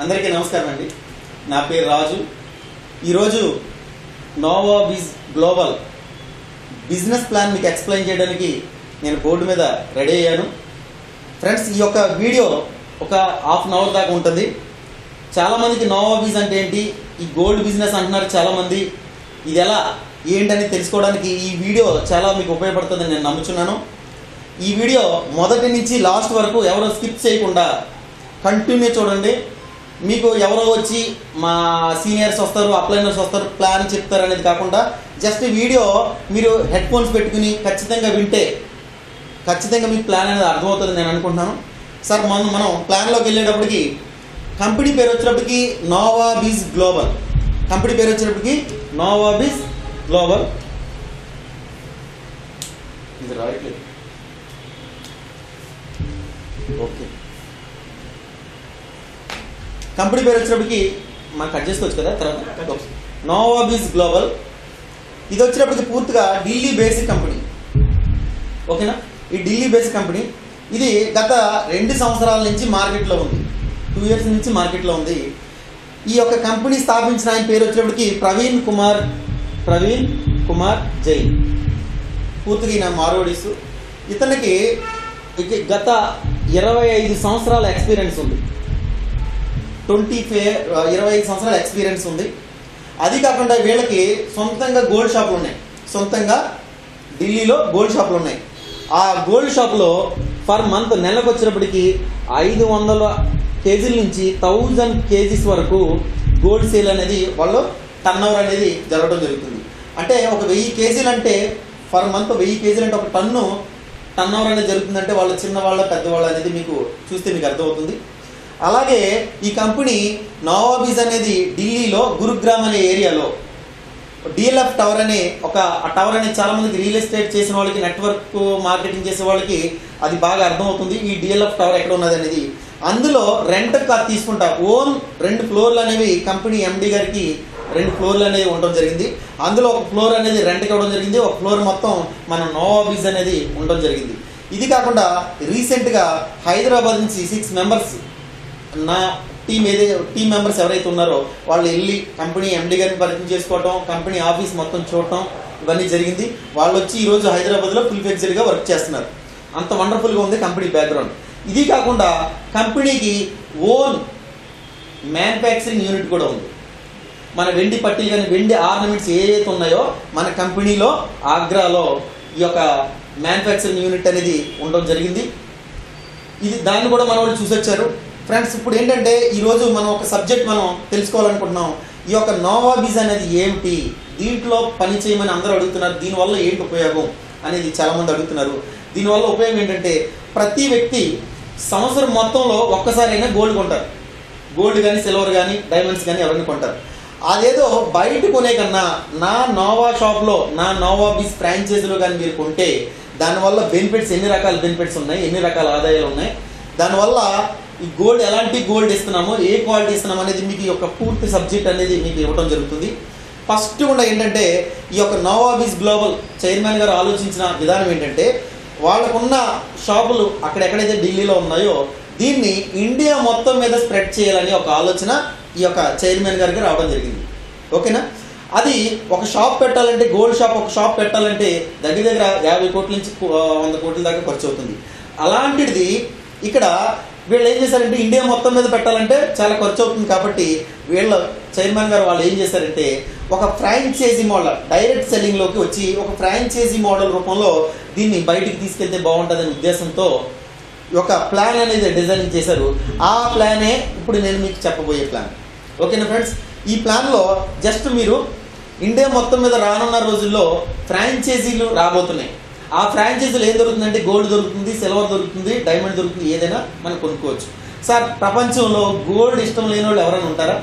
అందరికీ నమస్కారం అండి. నా పేరు రాజు. ఈరోజు నోవాబీజ్ గ్లోబల్ బిజినెస్ ప్లాన్ మీకు ఎక్స్ప్లెయిన్ చేయడానికి నేను బోర్డు మీద రెడీ అయ్యాను. ఫ్రెండ్స్, ఈ యొక్క వీడియో ఒక హాఫ్ అన్ అవర్ దాకా ఉంటుంది. చాలామందికి నోవాబీజ్ అంటే ఏంటి, ఈ గోల్డ్ బిజినెస్ అంటున్నారు చాలామంది. ఇది ఎలా ఏంటని తెలుసుకోవడానికి ఈ వీడియో చాలా మీకు ఉపయోగపడుతుందని నేను నమ్ముచున్నాను. ఈ వీడియో మొదటి నుంచి లాస్ట్ వరకు ఎవరో స్కిప్ చేయకుండా కంటిన్యూ చూడండి. మీకు ఎవరో వచ్చి మా సీనియర్స్ వస్తారు, అప్లైనర్స్ వస్తారు, ప్లాన్ చెప్తారు అనేది కాకుండా జస్ట్ వీడియో మీరు హెడ్ ఫోన్స్ పెట్టుకుని ఖచ్చితంగా వింటే ఖచ్చితంగా మీకు ప్లాన్ అనేది అర్థమవుతుంది నేను అనుకుంటున్నాను. సార్, మనం ప్లాన్లోకి వెళ్ళేటప్పటికి కంపెనీ పేరు వచ్చేటప్పటికి నోవాబీజ్ గ్లోబల్. కంపెనీ పేరు వచ్చేటప్పటికి నోవాబీజ్ గ్లోబల్. ఇది రాయట్లేదు. ఓకే, కంపెనీ పేరు వచ్చినప్పటికి మనం కట్ చేసుకోవచ్చు కదా తర్వాత. నోవాబీజ్ గ్లోబల్ ఇది వచ్చినప్పటికి పూర్తిగా ఢిల్లీ బేసిక్ కంపెనీ. ఓకేనా, ఈ ఢిల్లీ బేసిక్ కంపెనీ ఇది గత 2 సంవత్సరాల నుంచి మార్కెట్లో ఉంది. 2 years నుంచి మార్కెట్లో ఉంది. ఈ యొక్క కంపెనీ స్థాపించిన ఆయన పేరు వచ్చినప్పటికి ప్రవీణ్ కుమార్ జైన్. పూర్తిగా ఈయన మార్వాడీస్. ఇతనికి గత 25 సంవత్సరాల ఎక్స్పీరియన్స్ ఉంది. 25 సంవత్సరాల ఎక్స్పీరియన్స్ ఉంది. అది కాకుండా వీళ్ళకి సొంతంగా గోల్డ్ షాపులు ఉన్నాయి. సొంతంగా ఢిల్లీలో గోల్డ్ షాపులు ఉన్నాయి. ఆ గోల్డ్ షాప్లో పర్ మంత్ నెలకు వచ్చినప్పటికి 500 కేజీల నుంచి 1000 కేజీస్ వరకు గోల్డ్ సేల్ అనేది వాళ్ళు టర్న్ ఓవర్ అనేది జరగడం జరుగుతుంది. అంటే ఒక 1000 కేజీలు అంటే పర్ మంత్ 1000 కేజీలు అంటే ఒక టర్న్ ఓవర్ అనేది జరుగుతుందంటే వాళ్ళ చిన్నవాళ్ళ పెద్దవాళ్ళు అనేది మీకు చూస్తే మీకు అర్థమవుతుంది. అలాగే ఈ కంపెనీ నోవాబీజ్ అనేది ఢిల్లీలో గురుగ్రామ్ అనే ఏరియాలో డిఎల్ఎఫ్ టవర్ అనే ఆ టవర్ అనేది చాలా మందికి రియల్ ఎస్టేట్ చేసిన వాళ్ళకి, నెట్వర్క్ మార్కెటింగ్ చేసే వాళ్ళకి అది బాగా అర్థమవుతుంది. ఈ డిఎల్ఎఫ్ టవర్ ఎక్కడ ఉన్నది అనేది అందులో రెంట్ కార్ తీసుకుంటా ఓన్ 2 ఫ్లోర్లు అనేవి కంపెనీ ఎండి గారికి 2 ఫ్లోర్లు అనేవి ఉండడం జరిగింది. అందులో ఒక ఫ్లోర్ అనేది రెంట్కి ఇవ్వడం జరిగింది. ఒక ఫ్లోర్ మొత్తం మన నోవాబీజ్ అనేది ఉండడం జరిగింది. ఇది కాకుండా రీసెంట్గా హైదరాబాద్ నుంచి 6 మెంబర్స్ నా టీం మెంబర్స్ ఎవరైతే ఉన్నారో వాళ్ళు వెళ్ళి కంపెనీ ఎండి గారిని పరిచయం చేసుకోవటం, కంపెనీ ఆఫీస్ మొత్తం చూడటం ఇవన్నీ జరిగింది. వాళ్ళు వచ్చి ఈరోజు హైదరాబాద్లో ఫుల్ ఫ్లెక్సిబుల్గా వర్క్ చేస్తున్నారు. అంత వండర్ఫుల్గా ఉంది కంపెనీ బ్యాక్గ్రౌండ్. ఇది కాకుండా కంపెనీకి ఓన్ మ్యానుఫ్యాక్చరింగ్ యూనిట్ కూడా ఉంది. మన వెండి పట్టీలు కానీ వెండి ఆర్నమెంట్స్ ఏవైతే ఉన్నాయో మన కంపెనీలో ఆగ్రాలో ఈ యొక్క మ్యానుఫ్యాక్చరింగ్ యూనిట్ అనేది ఉండడం జరిగింది. ఇది దాన్ని కూడా మన వాళ్ళు చూసొచ్చారు. ఫ్రెండ్స్, ఇప్పుడు ఏంటంటే ఈరోజు మనం ఒక సబ్జెక్ట్ మనం తెలుసుకోవాలనుకుంటున్నాం. ఈ యొక్క నోవాబీజ్ అనేది ఏమిటి, దీంట్లో పని చేయమని అందరూ అడుగుతున్నారు. దీనివల్ల ఏంటి ఉపయోగం అనేది చాలామంది అడుగుతున్నారు. దీనివల్ల ఉపయోగం ఏంటంటే ప్రతి వ్యక్తి సంవత్సరం మొత్తంలో ఒక్కసారైనా గోల్డ్ కొంటారు. గోల్డ్ కానీ, సిల్వర్ కానీ, డైమండ్స్ కానీ ఎవరిని కొంటారు. అదేదో బయట కొనే కన్నా నా నోవా షాప్లో, నా నోవాబీజ్ ఫ్రాంచైజీలో కానీ మీరు కొంటే దానివల్ల బెనిఫిట్స్, ఎన్ని రకాల బెనిఫిట్స్ ఉన్నాయి, ఎన్ని రకాల ఆదాయాలు ఉన్నాయి, దానివల్ల ఈ గోల్డ్ ఎలాంటి గోల్డ్ ఇస్తున్నామో, ఏ క్వాలిటీ ఇస్తున్నామో అనేది మీకు ఈ యొక్క పూర్తి సబ్జెక్ట్ అనేది మీకు ఇవ్వడం జరుగుతుంది. ఫస్ట్ కూడా ఏంటంటే ఈ యొక్క నోవాబీజ్ గ్లోబల్ చైర్మన్ గారు ఆలోచించిన విధానం ఏంటంటే వాళ్ళకున్న షాపులు అక్కడెక్కడైతే ఢిల్లీలో ఉన్నాయో దీన్ని ఇండియా మొత్తం మీద స్ప్రెడ్ చేయాలని ఒక ఆలోచన ఈ యొక్క చైర్మన్ గారికి రావడం జరిగింది. ఓకేనా, అది ఒక షాప్ పెట్టాలంటే, గోల్డ్ షాప్ ఒక షాప్ పెట్టాలంటే దగ్గర 50 కోట్ల నుంచి 100 కోట్ల దాకా ఖర్చు అవుతుంది. అలాంటిది ఇక్కడ వీళ్ళు ఏం చేశారంటే ఇండియా మొత్తం మీద పెట్టాలంటే చాలా ఖర్చు అవుతుంది. కాబట్టి వీళ్ళ చైర్మన్ గారు వాళ్ళు ఏం చేశారంటే ఒక ఫ్రాంచైజీ మోడల్, డైరెక్ట్ సెల్లింగ్లోకి వచ్చి ఒక ఫ్రాంచైజీ మోడల్ రూపంలో దీన్ని బయటికి తీసుకెళ్తే బాగుంటుందనే ఉద్దేశంతో ఒక ప్లాన్ అనేది డిజైనింగ్ చేశారు. ఆ ప్లానే ఇప్పుడు నేను మీకు చెప్పబోయే ప్లాన్. ఓకేనా ఫ్రెండ్స్, ఈ ప్లాన్లో జస్ట్ మీరు ఇండియా మొత్తం మీద రానున్న రోజుల్లో ఫ్రాంచైజీలు రాబోతున్నాయి. ఆ ఫ్రాంచైజీలు ఏం దొరుకుతుందంటే గోల్డ్ దొరుకుతుంది, సిల్వర్ దొరుకుతుంది, డైమండ్ దొరుకుతుంది, ఏదైనా మనం కొనుక్కోవచ్చు. సార్, ప్రపంచంలో గోల్డ్ ఇష్టం లేని వాళ్ళు ఎవరైనా ఉంటారా?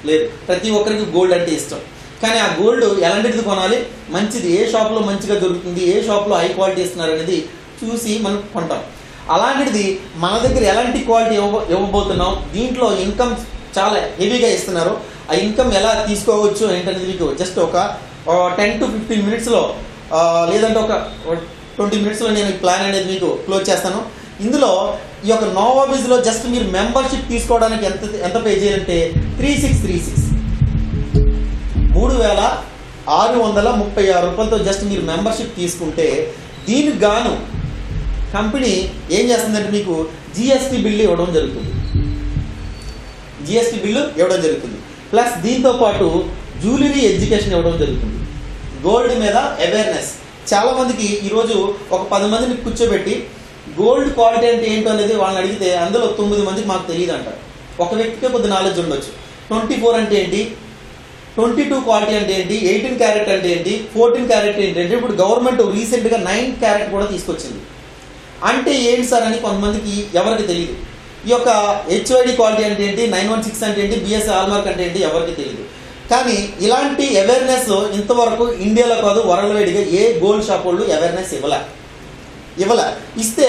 లేదు. ప్రతి ఒక్కరికి గోల్డ్ అంటే ఇష్టం. కానీ ఆ గోల్డ్ ఎలాంటిది కొనాలి, మంచిది ఏ షాప్లో మంచిగా దొరుకుతుంది, ఏ షాప్లో హై క్వాలిటీ ఇస్తున్నారు అనేది చూసి మనం కొంటాం. అలాంటిది మన దగ్గర ఎలాంటి క్వాలిటీ ఇవ్వబోతున్నాం, దీంట్లో ఇన్కమ్ చాలా హెవీగా ఇస్తున్నారు. ఆ ఇన్కమ్ ఎలా తీసుకోవచ్చు ఏంటనేది మీకు జస్ట్ ఒక 10 to 15 minutesలో లేదంటే ఒక 20 minutesలో నేను ఈ ప్లాన్ అనేది మీకు క్లోజ్ చేస్తాను. ఇందులో ఈ యొక్క నోవాబీస్లో జస్ట్ మీరు మెంబర్షిప్ తీసుకోవడానికి ఎంత పే చేయాలంటే 3636 3636 రూపాయలతో జస్ట్ మీరు మెంబర్షిప్ తీసుకుంటే దీనికి గాను కంపెనీ ఏం చేస్తుందంటే మీకు జిఎస్టీ బిల్లు ఇవ్వడం జరుగుతుంది. ప్లస్ దీంతో పాటు జ్యువెలరీ ఎడ్యుకేషన్ ఇవ్వడం జరుగుతుంది. గోల్డ్ మీద అవేర్నెస్. చాలామందికి ఈరోజు ఒక 10 మందిని కూర్చోబెట్టి గోల్డ్ క్వాలిటీ అంటే ఏంటో అనేది వాళ్ళని అడిగితే అందులో 9 మందికి మాకు తెలియదు అంటారు. ఒక వ్యక్తికే కొద్ది నాలెడ్జ్ ఉండొచ్చు. 24 అంటే ఏంటి, 22 క్వాలిటీ అంటే ఏంటి, 18 క్యారెట్ అంటే ఏంటి, 14 క్యారెట్ ఏంటి అంటే ఇప్పుడు గవర్నమెంట్ రీసెంట్గా 9 క్యారెట్ కూడా తీసుకొచ్చింది. అంటే ఏంటి సార్ అని కొంతమందికి ఎవరికి తెలియదు. ఈ యొక్క హెచ్ఐడి క్వాలిటీ అంటే ఏంటి, 916 అంటే ఏంటి, బిఎస్ హాల్మార్క్ అంటే ఏంటి ఎవరికి తెలియదు. కానీ ఇలాంటి అవేర్నెస్ ఇంతవరకు ఇండియాలో కాదు వరల్డ్ వైడ్గా ఏ గోల్డ్ షాప్ వాళ్ళు అవేర్నెస్ ఇవ్వలే. ఇస్తే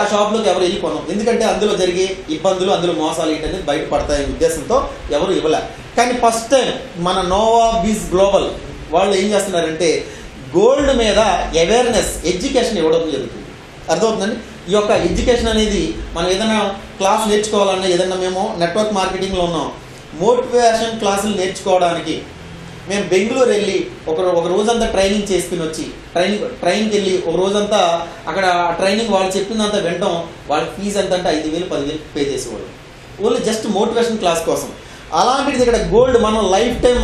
ఆ షాప్లోకి ఎవరు వెళ్ళి కొనం. ఎందుకంటే అందులో జరిగే ఇబ్బందులు, అందులో మోసాలు ఏంటనేది బయటపడతాయనే ఉద్దేశంతో ఎవరు ఇవ్వలే. కానీ ఫస్ట్ టైం మన నోవాబీస్ గ్లోబల్ వాళ్ళు ఏం చేస్తున్నారంటే గోల్డ్ మీద అవేర్నెస్ ఎడ్యుకేషన్ ఇవ్వడం జరుగుతుంది. అర్థమవుతుందండి. ఈ యొక్క ఎడ్యుకేషన్ అనేది మనం ఏదైనా క్లాస్ నేర్చుకోవాలన్నా, ఏదైనా మేము నెట్వర్క్ మార్కెటింగ్లో ఉన్నాం, మోటివేషన్ క్లాసులు నేర్చుకోవడానికి మేము బెంగళూరు వెళ్ళి ఒక రోజంతా ట్రైనింగ్ చేసుకుని వచ్చి ట్రైన్కి వెళ్ళి ఒక రోజంతా అక్కడ ట్రైనింగ్ వాళ్ళు చెప్పిందంతా వినడం, వాళ్ళ ఫీజు ఎంత అంటే 5,000 10,000 పే చేసేవాళ్ళు ఓన్లీ జస్ట్ మోటివేషన్ క్లాస్ కోసం. అలాంటిది ఇక్కడ గోల్డ్ మనం లైఫ్ టైం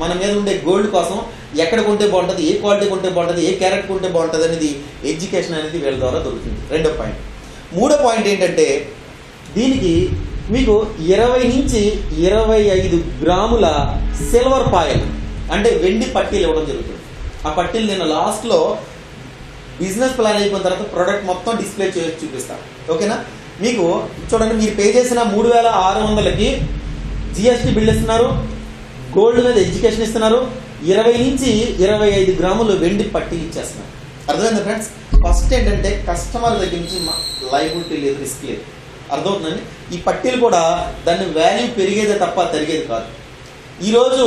మన మీద ఉండే గోల్డ్ కోసం ఎక్కడ కొంటే బాగుంటుంది, ఏ క్వాలిటీ కొంటే బాగుంటుంది, ఏ క్యారెట్ కొంటే బాగుంటుంది అనేది ఎడ్యుకేషన్ అనేది వీళ్ళ ద్వారా దొరుకుతుంది. 2వ పాయింట్. 3వ పాయింట్ ఏంటంటే దీనికి మీకు 20 నుంచి 25 గ్రాముల సిల్వర్ పాయల్ అంటే వెండి పట్టీలు ఇవ్వడం జరుగుతుంది. ఆ పట్టీలు నేను లాస్ట్లో బిజినెస్ ప్లాన్ అయిపోయిన తర్వాత ప్రోడక్ట్ మొత్తం డిస్ప్లే చేసి చూపిస్తాను. ఓకేనా. మీకు చూడండి, మీరు పే చేసిన 3600కి జిఎస్టీ బిల్ ఇస్తున్నారు, గోల్డ్ మీద ఎడ్యుకేషన్ ఇస్తున్నారు, 20 నుంచి 25 గ్రాములు వెండి పట్టీలు ఇచ్చేస్తున్నారు. అర్థమైందా ఫ్రెండ్స్? ఫస్ట్ ఏంటంటే కస్టమర్ దగ్గర నుంచి లైబిలిటీ లేదు, రిస్క్ లేదు. అర్థమవుతుందండి. ఈ పట్టీలు కూడా దాని వాల్యూ పెరిగేదే తప్ప తరిగేది కాదు. ఈరోజు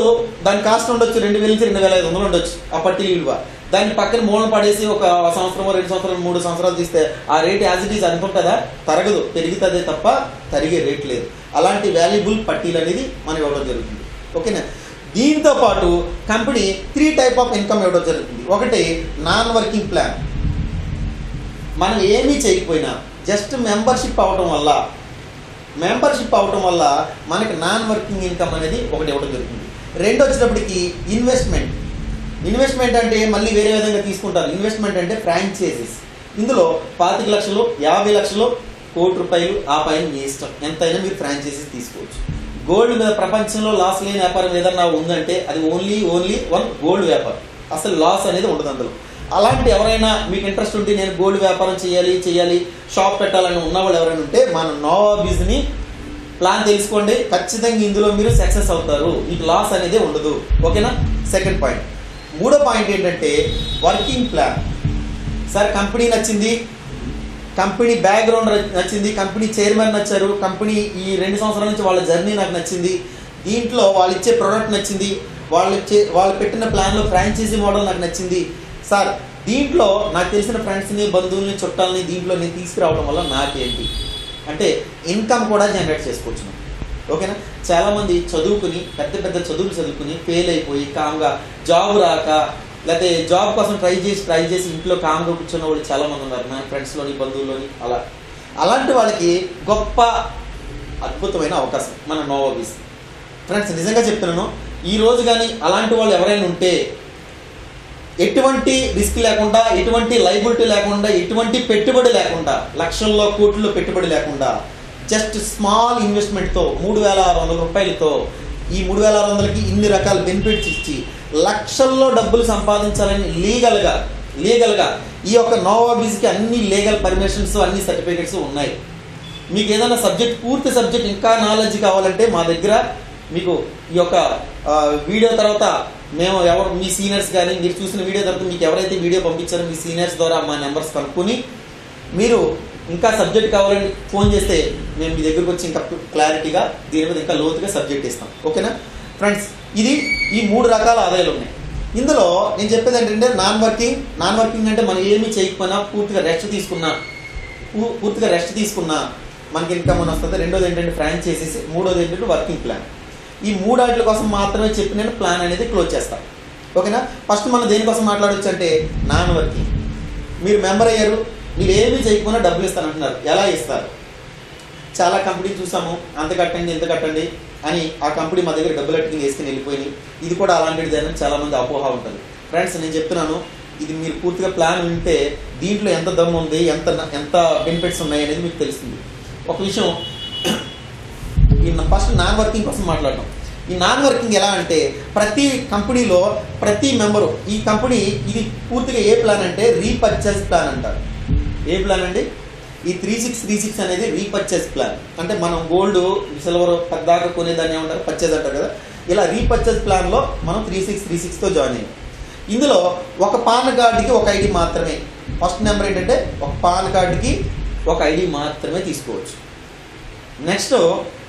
దాని కాస్ట్ ఉండొచ్చు 2,000 నుంచి 2,500 ఉండొచ్చు ఆ పట్టీలు విలువ. దాన్ని పక్కన మూలన పడేసి ఒక సంవత్సరం 2 సంవత్సరాలు 3 సంవత్సరాలు తీస్తే ఆ రేట్ యాజ్ ఇట్ ఈజ్ అనుకుంటుందా? తరగదు, పెరుగుతుందే తప్ప తరిగే రేట్ లేదు. అలాంటి వాల్యుబుల్ పట్టీలు అనేది మనం ఇవ్వడం జరుగుతుంది. ఓకేనా. దీంతో పాటు కంపెనీ 3 టైప్ ఆఫ్ ఇన్కమ్ ఇవ్వడం జరుగుతుంది. ఒకటి నాన్ వర్కింగ్ ప్లాన్. మనం ఏమీ చేయకపోయినా జస్ట్ మెంబర్షిప్ అవడం వల్ల మనకి నాన్ వర్కింగ్ ఇన్కమ్ అనేది ఒకటి ఇవ్వడం జరుగుతుంది. 2 వచ్చేటప్పటికి ఇన్వెస్ట్మెంట్ అంటే మళ్ళీ వేరే విధంగా తీసుకుంటారు. ఇన్వెస్ట్మెంట్ అంటే ఫ్రాంచైజీస్. ఇందులో 25 లక్షలు, 50 లక్షలు, ₹1,00,00,000 ఆ పైన మీ ఇష్టం, ఎంతైనా మీరు ఫ్రాంచైజీస్ తీసుకోవచ్చు. గోల్డ్ మీద ప్రపంచంలో లాస్ లేని వ్యాపారం ఏదన్నా ఉందంటే అది ఓన్లీ 1 గోల్డ్ వ్యాపారం. అసలు లాస్ అనేది ఉండదు అందులో. అలాంటి ఎవరైనా మీకు ఇంట్రెస్ట్ ఉంటే నేను గోల్డ్ వ్యాపారం చేయాలి, షాప్ పెట్టాలని ఉన్నవాళ్ళు ఎవరైనా ఉంటే మన నోవాబీస్ని ప్లాన్ తెలుసుకోండి. ఖచ్చితంగా ఇందులో మీరు సక్సెస్ అవుతారు. మీకు లాస్ అనేది ఉండదు. ఓకేనా. 2nd point. 3వ పాయింట్ ఏంటంటే వర్కింగ్ ప్లాన్. సార్ కంపెనీ నచ్చింది, కంపెనీ బ్యాక్గ్రౌండ్ నచ్చింది, కంపెనీ చైర్మన్ నచ్చారు, కంపెనీ ఈ 2 సంవత్సరాల నుంచి వాళ్ళ జర్నీ నాకు నచ్చింది, దీంట్లో వాళ్ళు ఇచ్చే ప్రోడక్ట్ నచ్చింది, వాళ్ళు పెట్టిన ప్లాన్లో ఫ్రాంచైజీ మోడల్ నాకు నచ్చింది. సార్ దీంట్లో నాకు తెలిసిన ఫ్రెండ్స్ని, బంధువుల్ని, చుట్టాలని దీంట్లో నేను తీసుకురావడం వల్ల నాకేంటి అంటే ఇన్కమ్ కూడా జనరేట్ చేసుకోవచ్చు. ఓకేనా. చాలామంది చదువుకుని పెద్ద చదువులు చదువుకుని ఫెయిల్ అయిపోయి కామ్గా జాబ్ రాక, లేకపోతే జాబ్ కోసం ట్రై చేసి ఇంట్లో కామ్గా కూర్చున్న వాళ్ళు చాలామంది ఉన్నారు నా ఫ్రెండ్స్లోని, బంధువుల్లోని. అలాంటి వాళ్ళకి గొప్ప అద్భుతమైన అవకాశం మన నోవాబీస్. ఫ్రెండ్స్ నిజంగా చెప్తున్నాను, ఈరోజు కానీ అలాంటి వాళ్ళు ఎవరైనా ఉంటే ఎటువంటి రిస్క్ లేకుండా, ఎటువంటి లైబిలిటీ లేకుండా, ఎటువంటి పెట్టుబడి లేకుండా, లక్షల్లో కోట్లలో పెట్టుబడి లేకుండా జస్ట్ స్మాల్ ఇన్వెస్ట్మెంట్తో 3,600 రూపాయలతో ఈ 3,600కి ఇన్ని రకాల బెనిఫిట్స్ ఇచ్చి లక్షల్లో డబ్బులు సంపాదించాలని లీగల్గా ఈ యొక్క నోవాబీస్కి అన్ని లీగల్ పర్మిషన్స్, అన్ని సర్టిఫికెట్స్ ఉన్నాయి. మీకు ఏదైనా పూర్తి సబ్జెక్ట్ ఇంకా నాలెడ్జ్ కావాలంటే మా దగ్గర మీకు ఈ యొక్క వీడియో తర్వాత మేము మీ సీనియర్స్ కానీ మీరు చూసిన వీడియో తర్వాత మీకు ఎవరైతే వీడియో పంపించారో మీ సీనియర్స్ ద్వారా మా నెంబర్స్ కనుక్కొని మీరు ఇంకా సబ్జెక్ట్ కావాలని ఫోన్ చేస్తే మేము మీ దగ్గరకు వచ్చి ఇంకా క్లారిటీగా దీని మీద ఇంకా లోతుగా సబ్జెక్ట్ ఇస్తాం. ఓకేనా ఫ్రెండ్స్. ఈ 3 రకాల ఆదాయాలు ఉన్నాయి. ఇందులో నేను చెప్పేది ఏంటంటే నాన్ వర్కింగ్ అంటే మనం ఏమీ చేయకపోయినా పూర్తిగా రెస్ట్ తీసుకున్నా మనకి ఇన్కమ్ అని వస్తుంది. రెండోది ఏంటంటే ఫ్రాంచైజీస్, మూడోది ఏంటంటే వర్కింగ్ ప్లాన్. ఈ మూడాట్ల కోసం మాత్రమే చెప్పి నేను ప్లాన్ అనేది క్లోజ్ చేస్తాను. ఓకేనా? ఫస్ట్ మనం దేనికోసం మాట్లాడవచ్చు అంటే నాన్ వర్కింగ్. మీరు మెంబర్ అయ్యారు, మీరు ఏమీ చేయకుండా డబ్బులు ఇస్తానంటున్నారు. ఎలా ఇస్తారు? చాలా కంపెనీ చూసాము, అంత కట్టండి ఇంత కట్టండి అని ఆ కంపెనీ మా దగ్గర డబ్బులు అట్టుకుని వేసుకుని వెళ్ళిపోయి, ఇది కూడా అలాంటిది చాలామంది అపోహ ఉంటుంది. ఫ్రెండ్స్, నేను చెప్తున్నాను, ఇది మీరు పూర్తిగా ప్లాన్ వింటే దీంట్లో ఎంత దమ్ము ఉంది, ఎంత ఎంత బెనిఫిట్స్ ఉన్నాయి అనేది మీకు తెలుస్తుంది. ఒక విషయం, ఫస్ట్ నాన్ వర్కింగ్ కోసం మాట్లాడడం. ఈ నాన్ వర్కింగ్ ఎలా అంటే ప్రతి కంపెనీలో ప్రతి మెంబరు, ఈ కంపెనీ ఇది పూర్తిగా ఏ ప్లాన్ అంటే రీపర్చేస్ ప్లాన్ అంటారు. ఏ ప్లాన్ అండి? ఈ 3636 అనేది రీపర్చేస్ ప్లాన్. అంటే మనం గోల్డ్ సిల్వర్ పద్దాకా కొనేదాన్ని ఏమంటారు, పర్చేజ్ అంటారు కదా. ఇలా రీపర్చేస్ ప్లాన్లో మనం 3636తో జాయిన్ అయ్యాం. ఇందులో ఒక పాన్ కార్డుకి ఒక ఐడి మాత్రమే. ఫస్ట్ నెంబర్ ఏంటంటే ఒక పాన్ కార్డుకి ఒక ఐడి మాత్రమే తీసుకోవచ్చు. నెక్స్ట్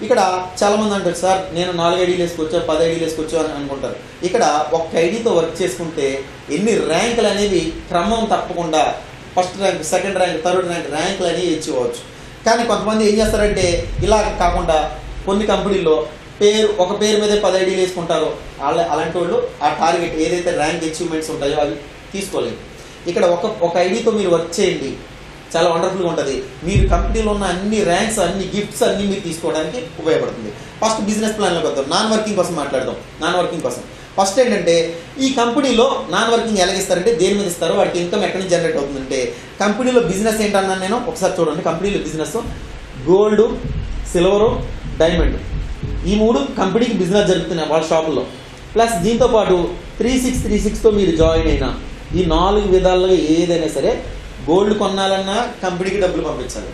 ఇక్కడ చాలామంది అంటారు, సార్ నేను 4 ఐడీలు వేసుకోవచ్చు, 10 ఐడీలు వేసుకోవచ్చు అని అనుకుంటారు. ఇక్కడ ఒక ఐడీతో వర్క్ చేసుకుంటే ఎన్ని ర్యాంకులు అనేవి క్రమం తప్పకుండా first rank, second rank, third rank ర్యాంకులు అనేవి ఇచ్చేవచ్చు. కానీ కొంతమంది ఏం చేస్తారంటే ఇలా కాకుండా కొన్ని కంపెనీల్లో ఒక పేరు మీద 10 ఐడీలు వేసుకుంటారు. అలాంటి వాళ్ళు ఆ టార్గెట్ ఏదైతే ర్యాంక్ అచీవ్మెంట్స్ ఉంటాయో అవి తీసుకోలేదు. ఇక్కడ ఒక ఐడీతో మీరు వర్క్ చేయండి, చాలా వండర్ఫుల్గా ఉంటుంది. మీరు కంపెనీలో ఉన్న అన్ని ర్యాంక్స్, అన్ని గిఫ్ట్స్ అన్నీ మీరు తీసుకోవడానికి ఉపయోగపడుతుంది. ఫస్ట్ బిజినెస్ ప్లాన్లోకి వద్దాం. నాన్ వర్కింగ్ కోసం మాట్లాడదాం. నాన్ వర్కింగ్ కోసం ఫస్ట్ ఏంటంటే ఈ కంపెనీలో నాన్ వర్కింగ్ ఎలాగిస్తారంటే దేని మీద ఇస్తారు, వాడికి ఇన్కమ్ ఎక్కడి నుంచి జనరేట్ అవుతుందంటే కంపెనీలో బిజినెస్ ఏంటన్నాను నేను, ఒకసారి చూడండి. కంపెనీలో బిజినెస్ గోల్డ్, సిల్వరు, డైమండ్, ఈ 3 కంపెనీకి బిజినెస్ జరుగుతున్నాయి వాళ్ళ షాపుల్లో. ప్లస్ దీంతో పాటు 3636తో మీరు జాయిన్ అయినా ఈ 4 విధాలుగా ఏదైనా సరే, గోల్డ్ కొనాలన్నా కంపెనీకి డబ్బులు పంపించాలి,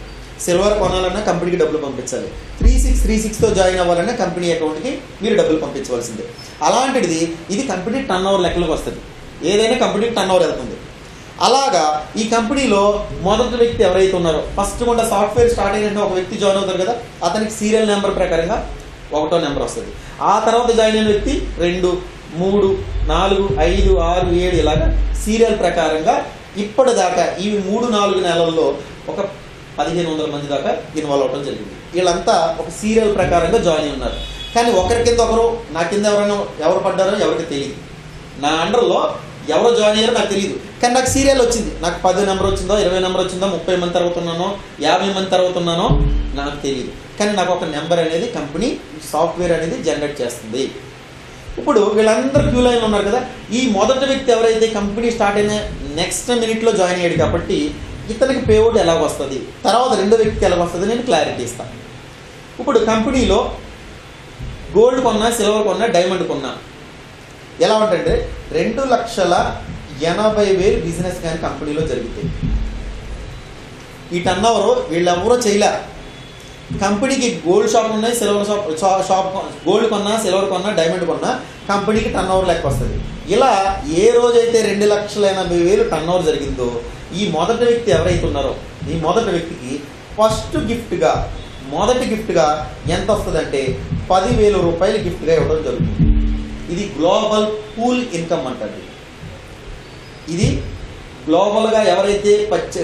సిల్వర్ కొనాలన్నా కంపెనీకి డబ్బులు పంపించాలి, 3636తో జాయిన్ అవ్వాలన్నా కంపెనీ అకౌంట్కి మీరు డబ్బులు పంపించవలసిందే. అలాంటిది ఇది కంపెనీ టర్న్ ఓవర్ లెక్కలకు వస్తుంది. ఏదైనా కంపెనీకి టర్న్ ఓవర్ వెళ్తుంది. అలాగా ఈ కంపెనీలో మొదటి వ్యక్తి ఎవరైతే ఉన్నారో, ఫస్ట్ కూడా సాఫ్ట్వేర్ స్టార్ట్ అయిన ఒక వ్యక్తి జాయిన్ అవుతారు కదా, అతనికి సీరియల్ నెంబర్ ప్రకారంగా 1వ నెంబర్ వస్తుంది. ఆ తర్వాత జాయిన్ అయిన వ్యక్తి 2, 3, 4, 5, 6, 7 ఇలాగా సీరియల్ ప్రకారంగా ఇప్పటిదాకా ఈ 3-4 నెలల్లో ఒక 1500 మంది దాకా ఇన్వాల్వ్ అవ్వడం జరిగింది. వీళ్ళంతా ఒక సీరియల్ ప్రకారంగా జాయిన్ అయి ఉన్నారు. కానీ ఒకరి కింద ఒకరు, నా కింద ఎవరు పడ్డారో ఎవరికి తెలియదు. నా అండర్లో ఎవరు జాయిన్ అయ్యారో నాకు తెలియదు. కానీ నాకు సీరియల్ వచ్చింది. నాకు 10 నెంబర్ వచ్చిందో, 20 నెంబర్ వచ్చిందో, 30 మంది తర్వాత ఉన్నానో, 50 మంది తర్వాత ఉన్నానో నాకు తెలియదు. కానీ నాకు ఒక నెంబర్ అనేది కంపెనీ సాఫ్ట్వేర్ అనేది జనరేట్ చేస్తుంది. ఇప్పుడు వీళ్ళందరూ క్యూ లైన్లో ఉన్నారు కదా. ఈ మొదటి వ్యక్తి ఎవరైతే కంపెనీ స్టార్ట్ అయిన నెక్స్ట్ మినిట్లో జాయిన్ అయ్యాడు కాబట్టి ఇతనికి పేఅవుట్ ఎలాగ వస్తుంది, తర్వాత రెండో వ్యక్తికి ఎలాగ వస్తుంది నేను క్లారిటీ ఇస్తాను. ఇప్పుడు కంపెనీలో గోల్డ్ కొన్నా, సిల్వర్ కొన్నా, డైమండ్ కొన్నా ఎలా ఉంటుందంటే 2,80,000 బిజినెస్ కానీ కంపెనీలో జరుగుతాయి. ఈ టర్న్ ఓవర్ వీళ్ళెవరో చేయలే. కంపెనీకి గోల్డ్ షాప్ ఉన్నాయి, సిల్వర్ షాప్ గోల్డ్ కొన్నా, సిల్వర్ కొన్నా, డైమండ్ కొన్నా కంపెనీకి టర్న్ ఓవర్ లెక్క వస్తుంది. ఇలా ఏ రోజైతే 2,80,000 టర్న్ ఓవర్ జరిగిందో ఈ మొదటి వ్యక్తి ఎవరైతే ఉన్నారో ఈ మొదటి వ్యక్తికి మొదటి గిఫ్ట్గా ఎంత వస్తుందంటే 10,000 రూపాయలు గిఫ్ట్గా ఇవ్వడం జరుగుతుంది. ఇది గ్లోబల్ పూల్ ఇన్కమ్ అంటారు. ఇది గ్లోబల్గా ఎవరైతే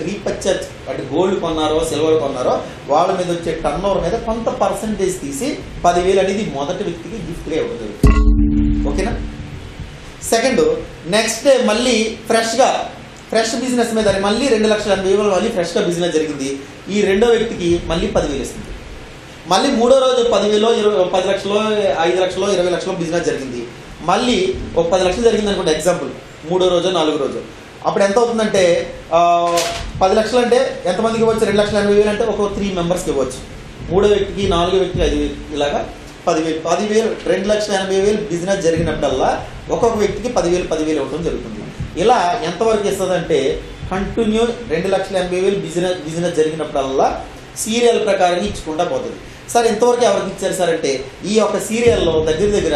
రీపర్చేజ్ అంటే గోల్డ్ కొన్నారో, సిల్వర్ కొన్నారో వాళ్ళ మీద వచ్చే టర్న్ ఓవర్ మీద కొంత పర్సంటేజ్ తీసి 10,000 అనేది మొదటి వ్యక్తికి గిఫ్ట్గా ఇవ్వడం జరుగుతుంది. ఓకేనా? సెకండ్, నెక్స్ట్ డే మళ్ళీ ఫ్రెష్ బిజినెస్ మీద మళ్ళీ 2,80,000 మళ్ళీ ఫ్రెష్గా బిజినెస్ జరిగింది. ఈ రెండో వ్యక్తికి మళ్ళీ 10,000 ఇస్తుంది. మళ్ళీ మూడో రోజు 10,000, 10 లక్షలు, 5 లక్షలు, 20 లక్షలు బిజినెస్ జరిగింది. మళ్ళీ ఒక 10 లక్షలు జరిగింది అనుకోండి ఎగ్జాంపుల్, 3వ రోజు 4వ రోజు. అప్పుడు ఎంత అవుతుందంటే 10 లక్షలు అంటే ఎంతమందికి ఇవ్వచ్చు, 2,80,000 అంటే ఒక 3 మెంబర్స్కి ఇవ్వచ్చు. మూడో వ్యక్తికి, 4వ వ్యక్తికి 5,000 ఇలాగా 10,000 2,80,000 బిజినెస్ జరిగినప్పుడల్లా ఒక్కొక్క వ్యక్తికి 10,000 ఇవ్వడం జరుగుతుంది. ఇలా ఎంతవరకు ఇస్తుందంటే కంటిన్యూ 2,80,000 బిజినెస్ జరిగినప్పుడల్లా సీరియల్ ప్రకారం ఇచ్చుకుంటా పోతుంది. సార్ ఎంతవరకు ఎవరికి ఇచ్చారు సార్ అంటే ఈ యొక్క సీరియల్లో దగ్గర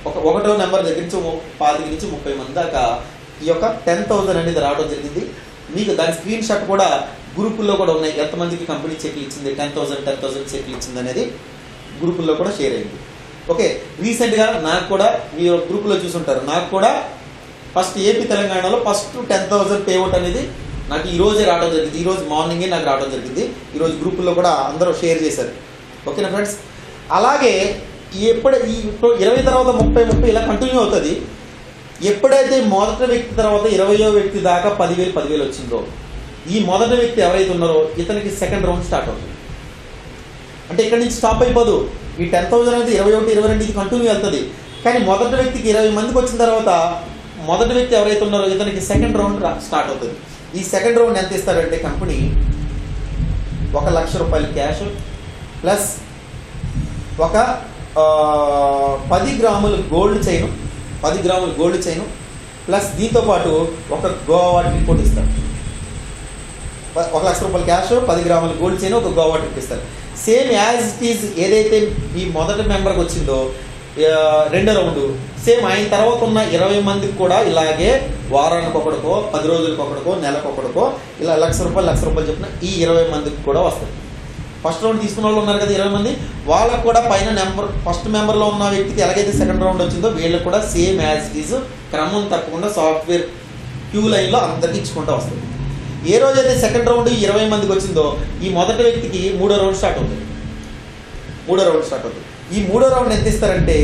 ఒక 1వ నెంబర్ దగ్గర నుంచి 25 నుంచి 30 మంది దాకా ఈ యొక్క 10,000 అనేది రావడం జరిగింది. మీకు దాని స్క్రీన్ షాట్ కూడా గ్రూపుల్లో కూడా ఉన్నాయి. ఎంతమందికి కంపెనీ చెక్లు ఇచ్చింది, 10,000 చెక్లు ఇచ్చింది అనేది గ్రూపుల్లో కూడా షేర్ అయింది. ఓకే, రీసెంట్గా నాకు కూడా మీరు గ్రూపులో చూసుంటారు, నాకు కూడా ఫస్ట్ ఏపీ తెలంగాణలో ఫస్ట్ 10,000 పేఅవుట్ అనేది నాకు ఈ రోజే రావడం జరిగింది, ఈ రోజు మార్నింగే నాకు రావడం జరిగింది. ఈరోజు గ్రూపుల్లో కూడా అందరూ షేర్ చేశారు. ఓకేనా ఫ్రెండ్స్? అలాగే ఈ 20 తర్వాత 30 ఇలా కంటిన్యూ అవుతుంది. ఎప్పుడైతే మొదటి వ్యక్తి తర్వాత 20వ వ్యక్తి దాకా 10,000 వచ్చిందో, ఈ మొదటి వ్యక్తి ఎవరైతే ఉన్నారో ఇతనికి సెకండ్ రౌండ్ స్టార్ట్ అవుతుంది. అంటే ఇక్కడ నుంచి స్టాప్ అయిపోదు. ఈ 10,000 అనేది 21, 22 కంటిన్యూ వెళ్తుంది. కానీ మొదటి వ్యక్తికి 20 మందికి వచ్చిన తర్వాత మొదటి వ్యక్తి ఎవరైతే ఉన్నారో ఇతనికి సెకండ్ రౌండ్ స్టార్ట్ అవుతుంది. ఈ సెకండ్ రౌండ్ ఎంత ఇస్తారంటే కంపెనీ 1,00,000 రూపాయలు క్యాష్ ప్లస్ ఒక 10 గ్రాములు గోల్డ్ చైన్, 10 గ్రాములు గోల్డ్ చైన్ ప్లస్ దీంతోపాటు ఒక గోవా ట్రిప్ ఒకటి ఇస్తారు. 1,00,000 రూపాయలు క్యాష్, 10 గ్రాములు గోల్డ్ చైన్, ఒక గోవా ట్రిప్ ఇస్తారు. సేమ్ యాజ్ ఇట్ ఈజ్ ఏదైతే ఈ మొదటి మెంబర్కి వచ్చిందో రెండో రౌండ్ సేమ్ ఆయన తర్వాత ఉన్న 20 మందికి కూడా ఇలాగే వారానికి ఒకటికో 10 రోజులకు ఒకటికో నెలకు ఒకటికో ఇలా 1,00,000 రూపాయలు చెప్పిన ఈ 20 మందికి కూడా వస్తుంది. ఫస్ట్ రౌండ్ తీసుకున్న వాళ్ళు ఉన్నారు కదా 20 మంది, వాళ్ళకు కూడా పైన ఫస్ట్ మెంబర్లో ఉన్న వ్యక్తికి ఎలాగైతే సెకండ్ రౌండ్ వచ్చిందో వీళ్ళకి కూడా సేమ్ యాజ్ ఇట్ ఈజ్ క్రమం తప్పకుండా సాఫ్ట్వేర్ క్యూ లైన్లో అందరికి ఇచ్చుకుంటూ వస్తుంది. ఏ రోజైతే సెకండ్ రౌండ్ 20 మందికి వచ్చిందో ఈ మొదటి వ్యక్తికి మూడో రౌండ్ స్టార్ట్ అవుతుంది. ఈ మూడో రౌండ్ ఎంత ఇస్తారంటే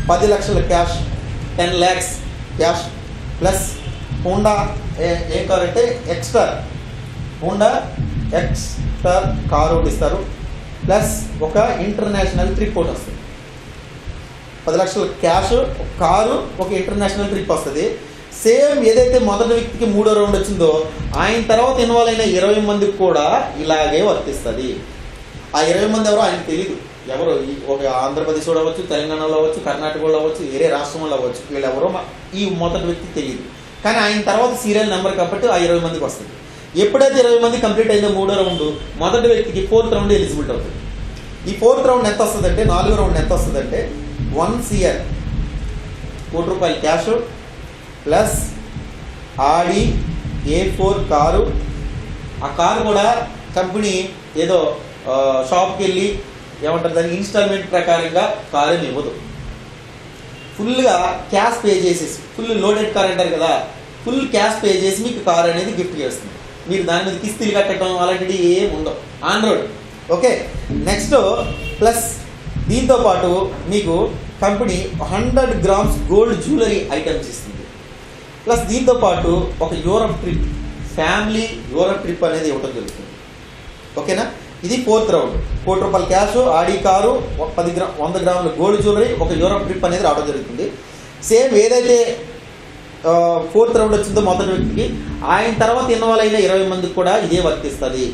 10 లక్షల cash, 10 lakhs cash plus Honda ఏం కార్ అంటే హోండా ఎక్స్టర్ కారు ఒకటి ఇస్తారు. ప్లస్ ఒక ఇంటర్నేషనల్ ట్రిప్ ఒకటి వస్తుంది. 10 లక్షల క్యాష్, ఒక కారు, ఒక ఇంటర్నేషనల్ ట్రిప్ వస్తుంది. సేమ్ ఏదైతే మొదటి వ్యక్తికి మూడో రౌండ్ వచ్చిందో ఆయన తర్వాత ఇన్వాల్వ్ అయిన 20 మందికి కూడా ఇలాగే వర్తిస్తుంది. ఆ 20 మంది ఎవరో ఆయనకు తెలియదు. ఎవరు ఒక ఆంధ్రప్రదేశ్లో అవ్వచ్చు, తెలంగాణలో అవ్వచ్చు, కర్ణాటకలో అవ్వచ్చు, వేరే రాష్ట్రంలో అవ్వచ్చు, వీళ్ళు ఎవరో ఈ మొదటి వ్యక్తికి తెలియదు. కానీ ఆయన తర్వాత సీరియల్ నెంబర్ కాబట్టి ఆ 20 మందికి వస్తుంది. ఎప్పుడైతే 20 మంది కంప్లీట్ అయిందో మూడో రౌండ్ మొదటి వ్యక్తికి 4th రౌండ్ ఎలిజిబిలిటీ అవుతుంది. ఈ 4th రౌండ్ ఎంత వస్తుందంటే 4వ రౌండ్ ఎంత వస్తుందంటే 1 crore, 1 కోటి రూపాయలు క్యాష్ ప్లస్ ఆడి A4 కారు. ఆ కారు కూడా కంపెనీ ఏదో షాప్కి వెళ్ళి ఏమంటారు దాన్ని ఇన్స్టాల్మెంట్ ప్రకారంగా కారు ఏమి ఇవ్వదు. ఫుల్గా క్యాష్ పే చేసేసి, ఫుల్ లోడెడ్ కార్ అంటారు కదా, ఫుల్ క్యాష్ పే చేసి మీకు కార్ అనేది గిఫ్ట్ చేస్తుంది. మీరు దాని మీద కిస్తీలు కట్టడం అలాంటివి ఏం ఉండవు, on road. Okay, next plus దీంతోపాటు మీకు company 100 grams gold jewellery items ఇస్తుంది. ప్లస్ దీంతోపాటు ఒక Europe trip, family Europe trip అనేది ఇవ్వడం జరుగుతుంది. ఓకేనా? ఇది 4th రౌండ్. 1 కోటి రూపాయలు క్యాష్, ఆడి కారు, 100 గ్రాముల గోల్డ్ జ్యువెలరీ, ఒక యూరప్ ట్రిప్ అనేది రావడం జరుగుతుంది. సేమ్ ఏదైతే 4th రౌండ్ వచ్చిందో మొదటి వ్యక్తికి ఆయన తర్వాత ఇన్వాల్వ్ అయిన 20 మందికి కూడా ఇదే వర్తిస్తుంది.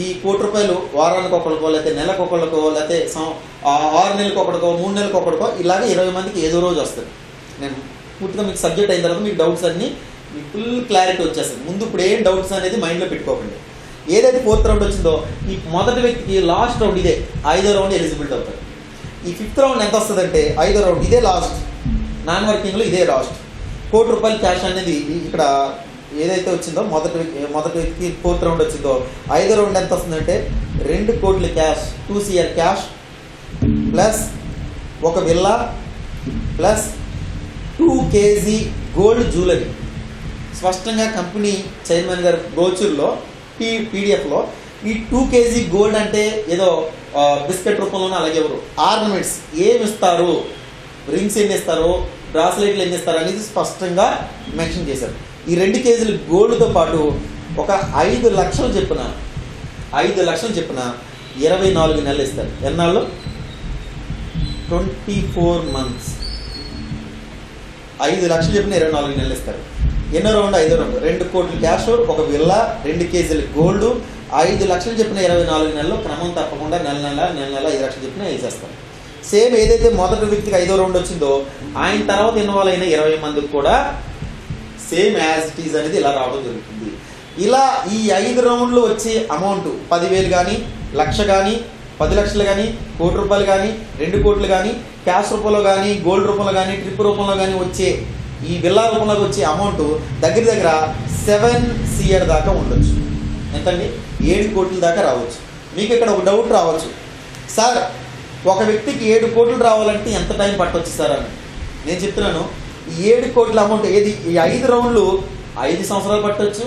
ఈ 1 కోటి రూపాయలు వారానికి ఒకరికో, లేకపోతే నెలకు ఒకరికో, లేకపోతే 6 నెలలకు ఒకటికో, 3 నెలలకు ఒకటికో ఇలాగే 20 మందికి ఏదో రోజు వస్తుంది. నేను పూర్తిగా మీకు సబ్జెక్ట్ అయిన తర్వాత మీకు డౌట్స్ అన్నీ మీకు ఫుల్ క్లారిటీ వచ్చేస్తుంది. ముందు ఇప్పుడు ఏం డౌట్స్ అనేది మైండ్లో పెట్టుకోకండి. ఏదైతే 4th రౌండ్ వచ్చిందో ఈ మొదటి వ్యక్తికి లాస్ట్ రౌండ్ ఇదే 5వ రౌండ్ ఎలిజిబిలిటీ అవుతుంది. ఈ 5th రౌండ్ ఎంత వస్తుందంటే 5వ రౌండ్ ఇదే లాస్ట్, నాన్ వర్కింగ్లో ఇదే లాస్ట్. 1 కోటి రూపాయలు క్యాష్ అనేది ఇక్కడ ఏదైతే వచ్చిందో మొదటి వ్యక్తికి 4th రౌండ్ వచ్చిందో 5వ రౌండ్ ఎంత వస్తుందంటే 2 కోట్ల క్యాష్, 2 crore క్యాష్ ప్లస్ ఒక villa plus 2 kg gold jewellery. స్పష్టంగా కంపెనీ చైర్మన్ గారు బ్రోచర్లో పీడిఎఫ్లో ఈ 2 kg గోల్డ్ అంటే ఏదో బిస్కెట్ రూపంలోనే అలాగే ఎవరు ఆర్నమెంట్స్ ఏమి ఇస్తారు, రింగ్స్ ఎన్ని ఇస్తారు, బ్రాస్లెట్లు ఎన్ని ఇస్తారు అనేది స్పష్టంగా మెన్షన్ చేశారు. ఈ 2 kg గోల్డ్తో పాటు ఒక 5 లక్షలు చెప్పిన 24 నెలలు ఇస్తారు. ఎన్నాళ్ళు? 24 months. 5 లక్షలు చెప్పిన 24 నెలలు ఇస్తారు. ఎన్నో రౌండ్? 5వ రౌండ్. 2 కోట్ల క్యాష్, ఒక విల్లా, 2 kg గోల్డ్, 5 లక్షలు చెప్పిన 24 నెలలు క్రమం తప్పకుండా నెల 5 లక్షలు చెప్పిన వేసేస్తారు. సేమ్ ఏదైతే మొదటి వ్యక్తికి 5వ రౌండ్ వచ్చిందో ఆయన తర్వాత ఇన్వాల్వ్ అయిన 20 మందికి కూడా సేమ్ యాజ్ ఇట్ ఈజ్ అనేది ఇలా రావడం జరుగుతుంది. ఇలా ఈ 5 రౌండ్లు వచ్చే అమౌంట్ 10,000 కానీ, 1,00,000 కానీ, 10 లక్షలు కానీ, 1 కోటి రూపాయలు కానీ, 2 కోట్లు కానీ, క్యాష్ రూపంలో కానీ, గోల్డ్ రూపంలో కానీ, ట్రిప్ రూపంలో కానీ వచ్చే ఈ విల్లా రూపంలోకి వచ్చే అమౌంట్ దగ్గర 7 crore దాకా ఉండొచ్చు. ఎంతండి? 7 కోట్ల దాకా రావచ్చు. మీకు ఇక్కడ ఒక డౌట్ రావచ్చు, సార్ ఒక వ్యక్తికి 7 కోట్లు రావాలంటే ఎంత టైం పట్టవచ్చు సార్ అని. నేను చెప్తున్నాను, ఈ 7 కోట్ల అమౌంట్ ఏది ఈ 5 రౌండ్లు 5 సంవత్సరాలు పట్టవచ్చు,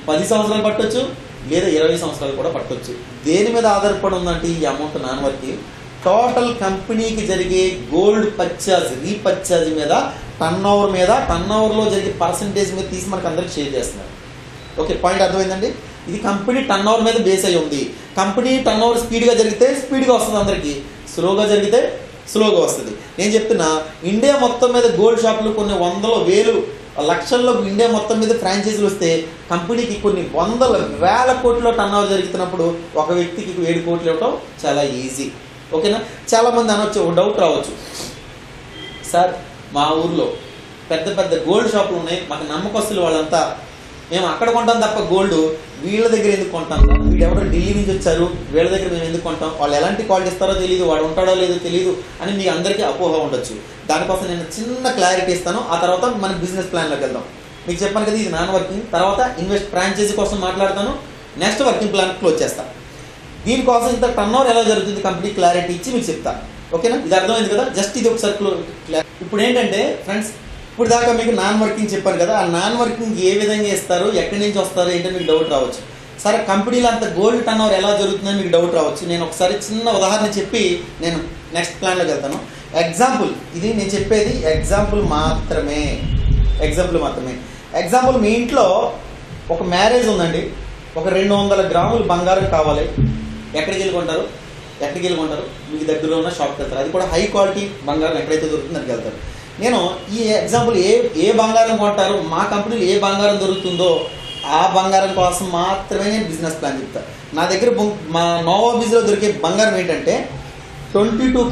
10 సంవత్సరాలు పట్టొచ్చు, లేదా 20 సంవత్సరాలు కూడా పట్టొచ్చు. దేని మీద ఆధారపడి ఉందంటే ఈ అమౌంట్ నాన్ వర్కింగ్ టోటల్ కంపెనీకి జరిగే గోల్డ్ పర్చేజ్ రీపర్చేజ్ మీద, టర్న్ ఓవర్లో జరిగే పర్సంటేజ్ మీద తీసి మనకు అందరికి షేర్ చేస్తున్నారు. ఓకే, పాయింట్ అర్థమైందండి. ఇది కంపెనీ టర్న్ ఓవర్ మీద బేస్ అయి ఉంది. కంపెనీ టర్న్ ఓవర్ స్పీడ్గా జరిగితే స్పీడ్గా వస్తుంది అందరికీ, స్లోగా జరిగితే స్లోగా వస్తుంది. నేను చెప్తున్నా, ఇండియా మొత్తం మీద గోల్డ్ షాపులు కొన్ని వందల వేలు లక్షల్లో ఇండియా మొత్తం మీద ఫ్రాంచైజీలు వస్తే కంపెనీకి కొన్ని వందల వేల కోట్ల టర్న్ ఓవర్ జరుగుతున్నప్పుడు ఒక వ్యక్తికి 7 కోట్లు ఇవ్వటం చాలా ఈజీ. ఓకేనా. చాలామంది అనొచ్చు, ఒక డౌట్ రావచ్చు, సార్ మా ఊర్లో పెద్ద పెద్ద గోల్డ్ షాపులు ఉన్నాయి, మాకు నమ్మకస్తులు వాళ్ళంతా, మేము అక్కడ కొంటాం తప్ప గోల్డ్ వీళ్ళ దగ్గర ఎందుకు కొంటాం సార్, వీళ్ళు ఎవరో ఢిల్లీ నుంచి వచ్చారు, వీళ్ళ దగ్గర మేము ఎందుకు కొంటాం, వాళ్ళు ఎలాంటి క్వాలిటీ ఇస్తారో తెలియదు, వాడు ఉంటాడో లేదో తెలియదు అని మీ అందరికీ అపోహ ఉండొచ్చు. దానికోసం నేను చిన్న క్లారిటీ ఇస్తాను, ఆ తర్వాత మన బిజినెస్ ప్లాన్లోకి వెళ్దాం. మీకు చెప్పాను కదా, ఇది నాన్ వర్కింగ్, తర్వాత ఫ్రాంచైజీ కోసం మాట్లాడతాను, నెక్స్ట్ వర్కింగ్ ప్లాన్ క్లోజ్ చేస్తాను. దీనికోసం ఇంత టర్న్ ఓవర్ ఎలా జరుగుతుంది కంపెనీ క్లారిటీ ఇచ్చి మీకు చెప్తాను. ఓకేనా, ఇది అర్థమైంది కదా. జస్ట్ ఇది ఒకసారి ఇప్పుడు ఏంటంటే ఫ్రెండ్స్, ఇప్పుడు దాకా మీకు నాన్ వర్కింగ్ చెప్పాను కదా, ఆ నాన్ వర్కింగ్ ఏ విధంగా ఇస్తారు, ఎక్కడి నుంచి వస్తారు ఏంటని మీకు డౌట్ రావచ్చు. సరే, కంపెనీలో అంత గోల్డ్ టర్న్ ఓవర్ ఎలా జరుగుతుందని మీకు డౌట్ రావచ్చు. నేను ఒకసారి చిన్న ఉదాహరణ చెప్పి నేను నెక్స్ట్ ప్లాన్లోకి వెళ్తాను. ఎగ్జాంపుల్, ఇది నేను చెప్పేది ఎగ్జాంపుల్ మాత్రమే. ఎగ్జాంపుల్, మీ ఇంట్లో ఒక మ్యారేజ్ ఉందండి, ఒక 200 గ్రాములు బంగారం కావాలి. ఎక్కడికి వెళ్ళి కొంటారు? మీకు దగ్గరలో ఉన్న షాప్కి వెళ్తారు. అది కూడా హై క్వాలిటీ బంగారం ఎక్కడైతే దొరుకుతుందో దానికి వెళ్తారు. నేను ఈ ఎగ్జాంపుల్ ఏ బంగారం కొంటారో, మా కంపెనీలో ఏ బంగారం దొరుకుతుందో ఆ బంగారం కోసం మాత్రమే నేను బిజినెస్ ప్లాన్ చెప్తాను. నా దగ్గర మా నోవా బిజ్లో దొరికే బంగారం ఏంటంటే 22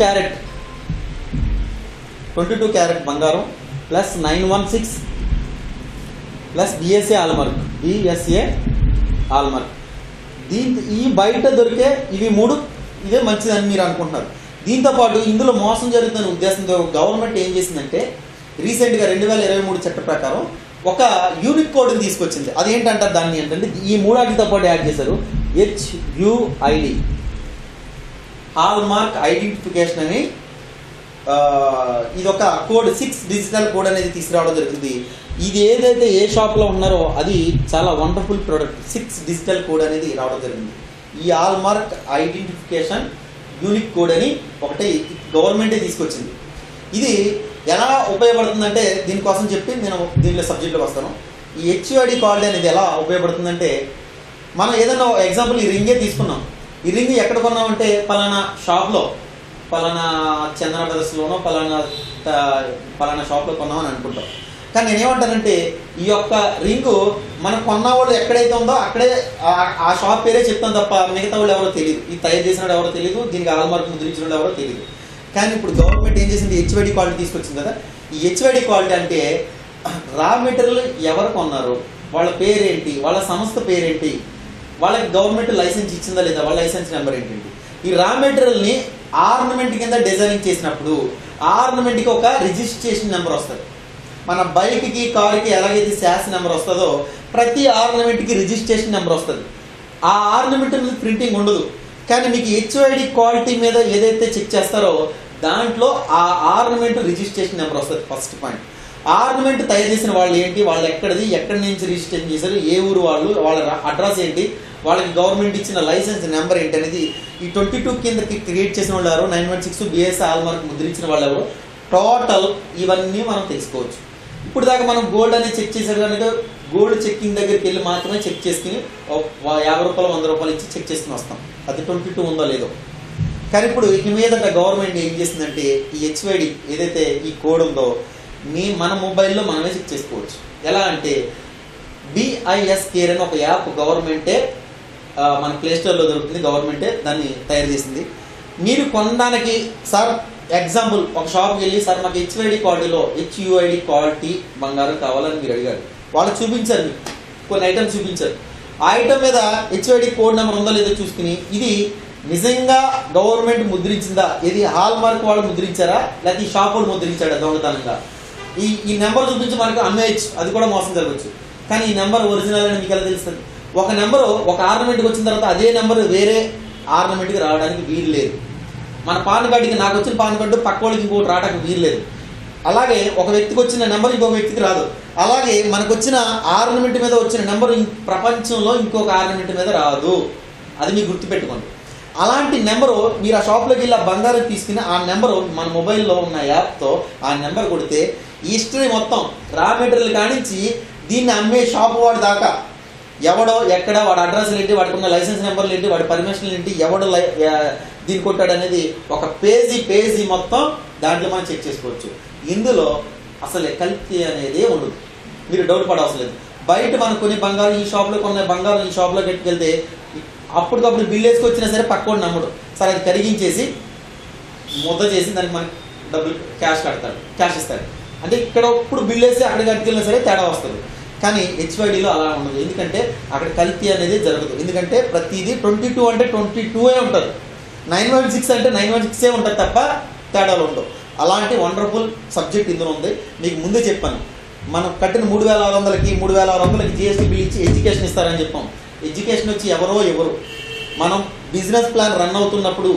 క్యారెట్ బంగారం ప్లస్ 916 ప్లస్ బిఎస్ఏ హాల్మార్క్. ఈ బయట దొరికే ఇవి 3 ఇదే మంచిదని మీరు అనుకుంటున్నారు. దీంతోపాటు ఇందులో మోసం జరుగుతున్న ఉద్దేశంతో గవర్నమెంట్ ఏం చేసిందంటే, రీసెంట్గా 2023 చట్ట ప్రకారం ఒక యూనిక్ కోడ్ని తీసుకొచ్చింది. అదేంటంటారు దాన్ని ఏంటంటే, ఈ 3 వాటితో పాటు యాడ్ చేశారు. HUID, హాల్మార్క్ ఐడెంటిఫికేషన్ అని ఇది ఒక కోడ్, 6 డిజిటల్ కోడ్ అనేది తీసుకురావడం జరుగుతుంది. ఇది ఏదైతే ఏ షాప్లో ఉన్నారో అది చాలా వండర్ఫుల్ ప్రోడక్ట్. 6 డిజిటల్ కోడ్ అనేది రావడం జరిగింది. ఈ హాల్మార్క్ ఐడెంటిఫికేషన్ యూనిక్ కోడ్ అని ఒకటి గవర్నమెంటే తీసుకొచ్చింది. ఇది ఎలా ఉపయోగపడుతుందంటే, దీనికోసం చెప్పి నేను దీనిలో సబ్జెక్ట్లోకి వస్తాను. ఈ HUID కార్డు అనేది ఎలా ఉపయోగపడుతుందంటే, మనం ఏదైనా ఎగ్జాంపుల్ ఈ రింగే తీసుకున్నాం. ఈ రింగ్ ఎక్కడ కొన్నామంటే పలానా షాప్లో, పలానా చందన బ్రదర్స్లోనో పలానా షాప్లో కొన్నామని అనుకుంటాం. కానీ నేనేమంటానంటే, ఈ యొక్క రింగు మనం కొన్న వాళ్ళు ఎక్కడైతే ఉందో అక్కడే ఆ షాప్ పేరే చెప్తాం తప్ప మిగతా వాళ్ళు ఎవరో తెలియదు, ఇది తయారు చేసినాడు ఎవరో తెలియదు, దీనికి హాల్మార్క్ ముద్రించిన ఎవరో తెలియదు. కానీ ఇప్పుడు గవర్నమెంట్ ఏం చేసింది, HUID క్వాలిటీ తీసుకొచ్చింది కదా. ఈ HUID క్వాలిటీ అంటే రా మెటీరియల్ ఎవరు కొన్నారు, వాళ్ళ పేరేంటి, వాళ్ళ సంస్థ పేరేంటి, వాళ్ళకి గవర్నమెంట్ లైసెన్స్ ఇచ్చిందా లేదా, వాళ్ళ లైసెన్స్ నెంబర్ ఏంటండి. ఈ రా మెటీరియల్ని ఆర్నమెంట్ కింద డిజైనింగ్ చేసినప్పుడు ఆర్నమెంట్కి ఒక రిజిస్ట్రేషన్ నెంబర్ వస్తుంది. మన బైక్కి, కారుకి ఎలాగైతే శాస్ నెంబర్ వస్తుందో ప్రతి ఆర్నమెంట్కి రిజిస్ట్రేషన్ నెంబర్ వస్తుంది. ఆ ఆర్నమెంట్ మీద ప్రింటింగ్ ఉండదు. కానీ మీకు HUID క్వాలిటీ మీద ఏదైతే చెక్ చేస్తారో దాంట్లో ఆ ఆర్నమెంట్ రిజిస్ట్రేషన్ నెంబర్ వస్తుంది. ఫస్ట్ పాయింట్, ఆర్నమెంట్ తయారు చేసిన వాళ్ళు ఏంటి, వాళ్ళు ఎక్కడిది, ఎక్కడి నుంచి రిజిస్ట్రేషన్ చేశారు, ఏ ఊరు వాళ్ళు, వాళ్ళ అడ్రస్ ఏంటి, వాళ్ళకి గవర్నమెంట్ ఇచ్చిన లైసెన్స్ నెంబర్ ఏంటి అనేది ఈ 22 కిందకి క్రియేట్ చేసిన వాళ్ళు ఎవరు, 916 బిఎస్ హాల్మార్క్ ముద్రించిన వాళ్ళు ఎవరు, టోటల్ ఇవన్నీ మనం తెలుసుకోవచ్చు. ఇప్పుడు దాకా మనం గోల్డ్ అనేది చెక్ చేసారు కనుక గోల్డ్ చెక్కింగ్ దగ్గరికి వెళ్ళి మాత్రమే చెక్ చేసుకుని 50 రూపాయలు 100 రూపాయలు ఇచ్చి చెక్ చేసుకుని వస్తాం, అది 22 ఉందో లేదో. కానీ ఇప్పుడు ఇక మీదట గవర్నమెంట్ ఏం చేసిందంటే, ఈ HUID ఏదైతే ఈ కోడ్ ఉందో మన మొబైల్లో మనమే చెక్ చేసుకోవచ్చు. ఎలా అంటే BIS కేర్ అని ఒక యాప్ గవర్నమెంటే మన ప్లేస్టోర్లో దొరుకుతుంది, గవర్నమెంటే దాన్ని తయారు చేసింది. మీరు కొనడానికి సార్ ఎగ్జాంపుల్ ఒక షాప్కి వెళ్ళి, సార్ మాకు HUID క్వాలిటీ బంగారం కావాలని మీరు అడిగారు, వాళ్ళు చూపించారు, మీకు కొన్ని ఐటమ్స్ చూపించారు. ఆ ఐటమ్ మీద HUID కోడ్ నెంబర్ ఉందో లేదో చూసుకుని ఇది నిజంగా గవర్నమెంట్ ముద్రించిందా, ఇది హాల్మార్క్ వాళ్ళు ముద్రించారా లేకపోతే ఈ షాప్ వాళ్ళు ముద్రించాడా దొంగతనంగా, ఈ నెంబర్ చూపించి మనకు అమ్మేయచ్చు, అది కూడా మోసం జరగచ్చు. కానీ ఈ నెంబర్ ఒరిజినల్ అని మీకు ఎలా తెలుస్తుంది? ఒక నెంబరు ఒక ఆర్నమెంట్కి వచ్చిన తర్వాత అదే నెంబర్ వేరే ఆర్నమెంట్కి రావడానికి వీలు లేదు. మన పాన్ కార్డుకి నాకు వచ్చిన పాన్ కార్డు పక్క వాళ్ళకి ఇంకోటి రావడానికి వీలు లేదు. అలాగే ఒక వ్యక్తికి వచ్చిన నెంబర్ ఇంకొక వ్యక్తికి రాదు. అలాగే మనకు వచ్చిన ఆర్నమెంట్ మీద వచ్చిన నెంబర్ ప్రపంచంలో ఇంకొక ఆర్నమెంట్ మీద రాదు. అది మీరు గుర్తుపెట్టుకోండి. అలాంటి నెంబరు మీరు ఆ షాప్లోకి వెళ్ళి ఆ బంగారం తీసుకుని ఆ నెంబరు మన మొబైల్లో ఉన్న యాప్తో ఆ నెంబర్ కొడితే హిస్టరీ మొత్తం రా మెటీరియల్ కానించి దీన్ని అమ్మే షాప్ వాడి దాకా ఎవడో ఎక్కడ వాడి అడ్రస్లు ఏంటి, వాడికి ఉన్న లైసెన్స్ నెంబర్లు ఏంటి, వాడి పర్మిషన్లు ఏంటి, ఎవడో దీన్ని కొట్టాడు అనేది ఒక పేజీ మొత్తం దాంట్లో మనం చెక్ చేసుకోవచ్చు. ఇందులో అసలు కల్తీ అనేది ఉండదు. మీరు డౌట్ పడవసరం లేదు. బయట మనం కొన్ని బంగారం ఈ షాప్లో కొన్న బంగారం ఈ షాప్లో పెట్టుకెళ్తే అప్పటికప్పుడు బిల్ వేసుకొచ్చినా సరే పక్కోడు నమ్మడు. సరే అది కరిగించేసి ముద్ద చేసి దానికి మనకి డబ్బులు క్యాష్ ఇస్తాడు. అంటే ఇక్కడ ఇప్పుడు బిల్ వేసి అక్కడికి కట్టుకెళ్ళినా సరే తేడా వస్తుంది. కానీ హెచ్వైడీలో అలా ఉండదు. ఎందుకంటే అక్కడ కల్తీ అనేది జరగదు. ఎందుకంటే ప్రతిదీ 22 అంటే 22 ఉంటుంది, 916 అంటే 916 ఉంటుంది తప్ప తేడాలు ఉండవు. అలాంటి వండర్ఫుల్ సబ్జెక్ట్ ఇందులో ఉంది. మీకు ముందే చెప్పాను, మనం కట్టిన 3600కి జిఎస్టీ బిల్ ఇచ్చి ఎడ్యుకేషన్ ఇస్తారని చెప్పాం. ఎడ్యుకేషన్ వచ్చి ఎవరు మనం బిజినెస్ ప్లాన్ రన్ అవుతున్నప్పుడు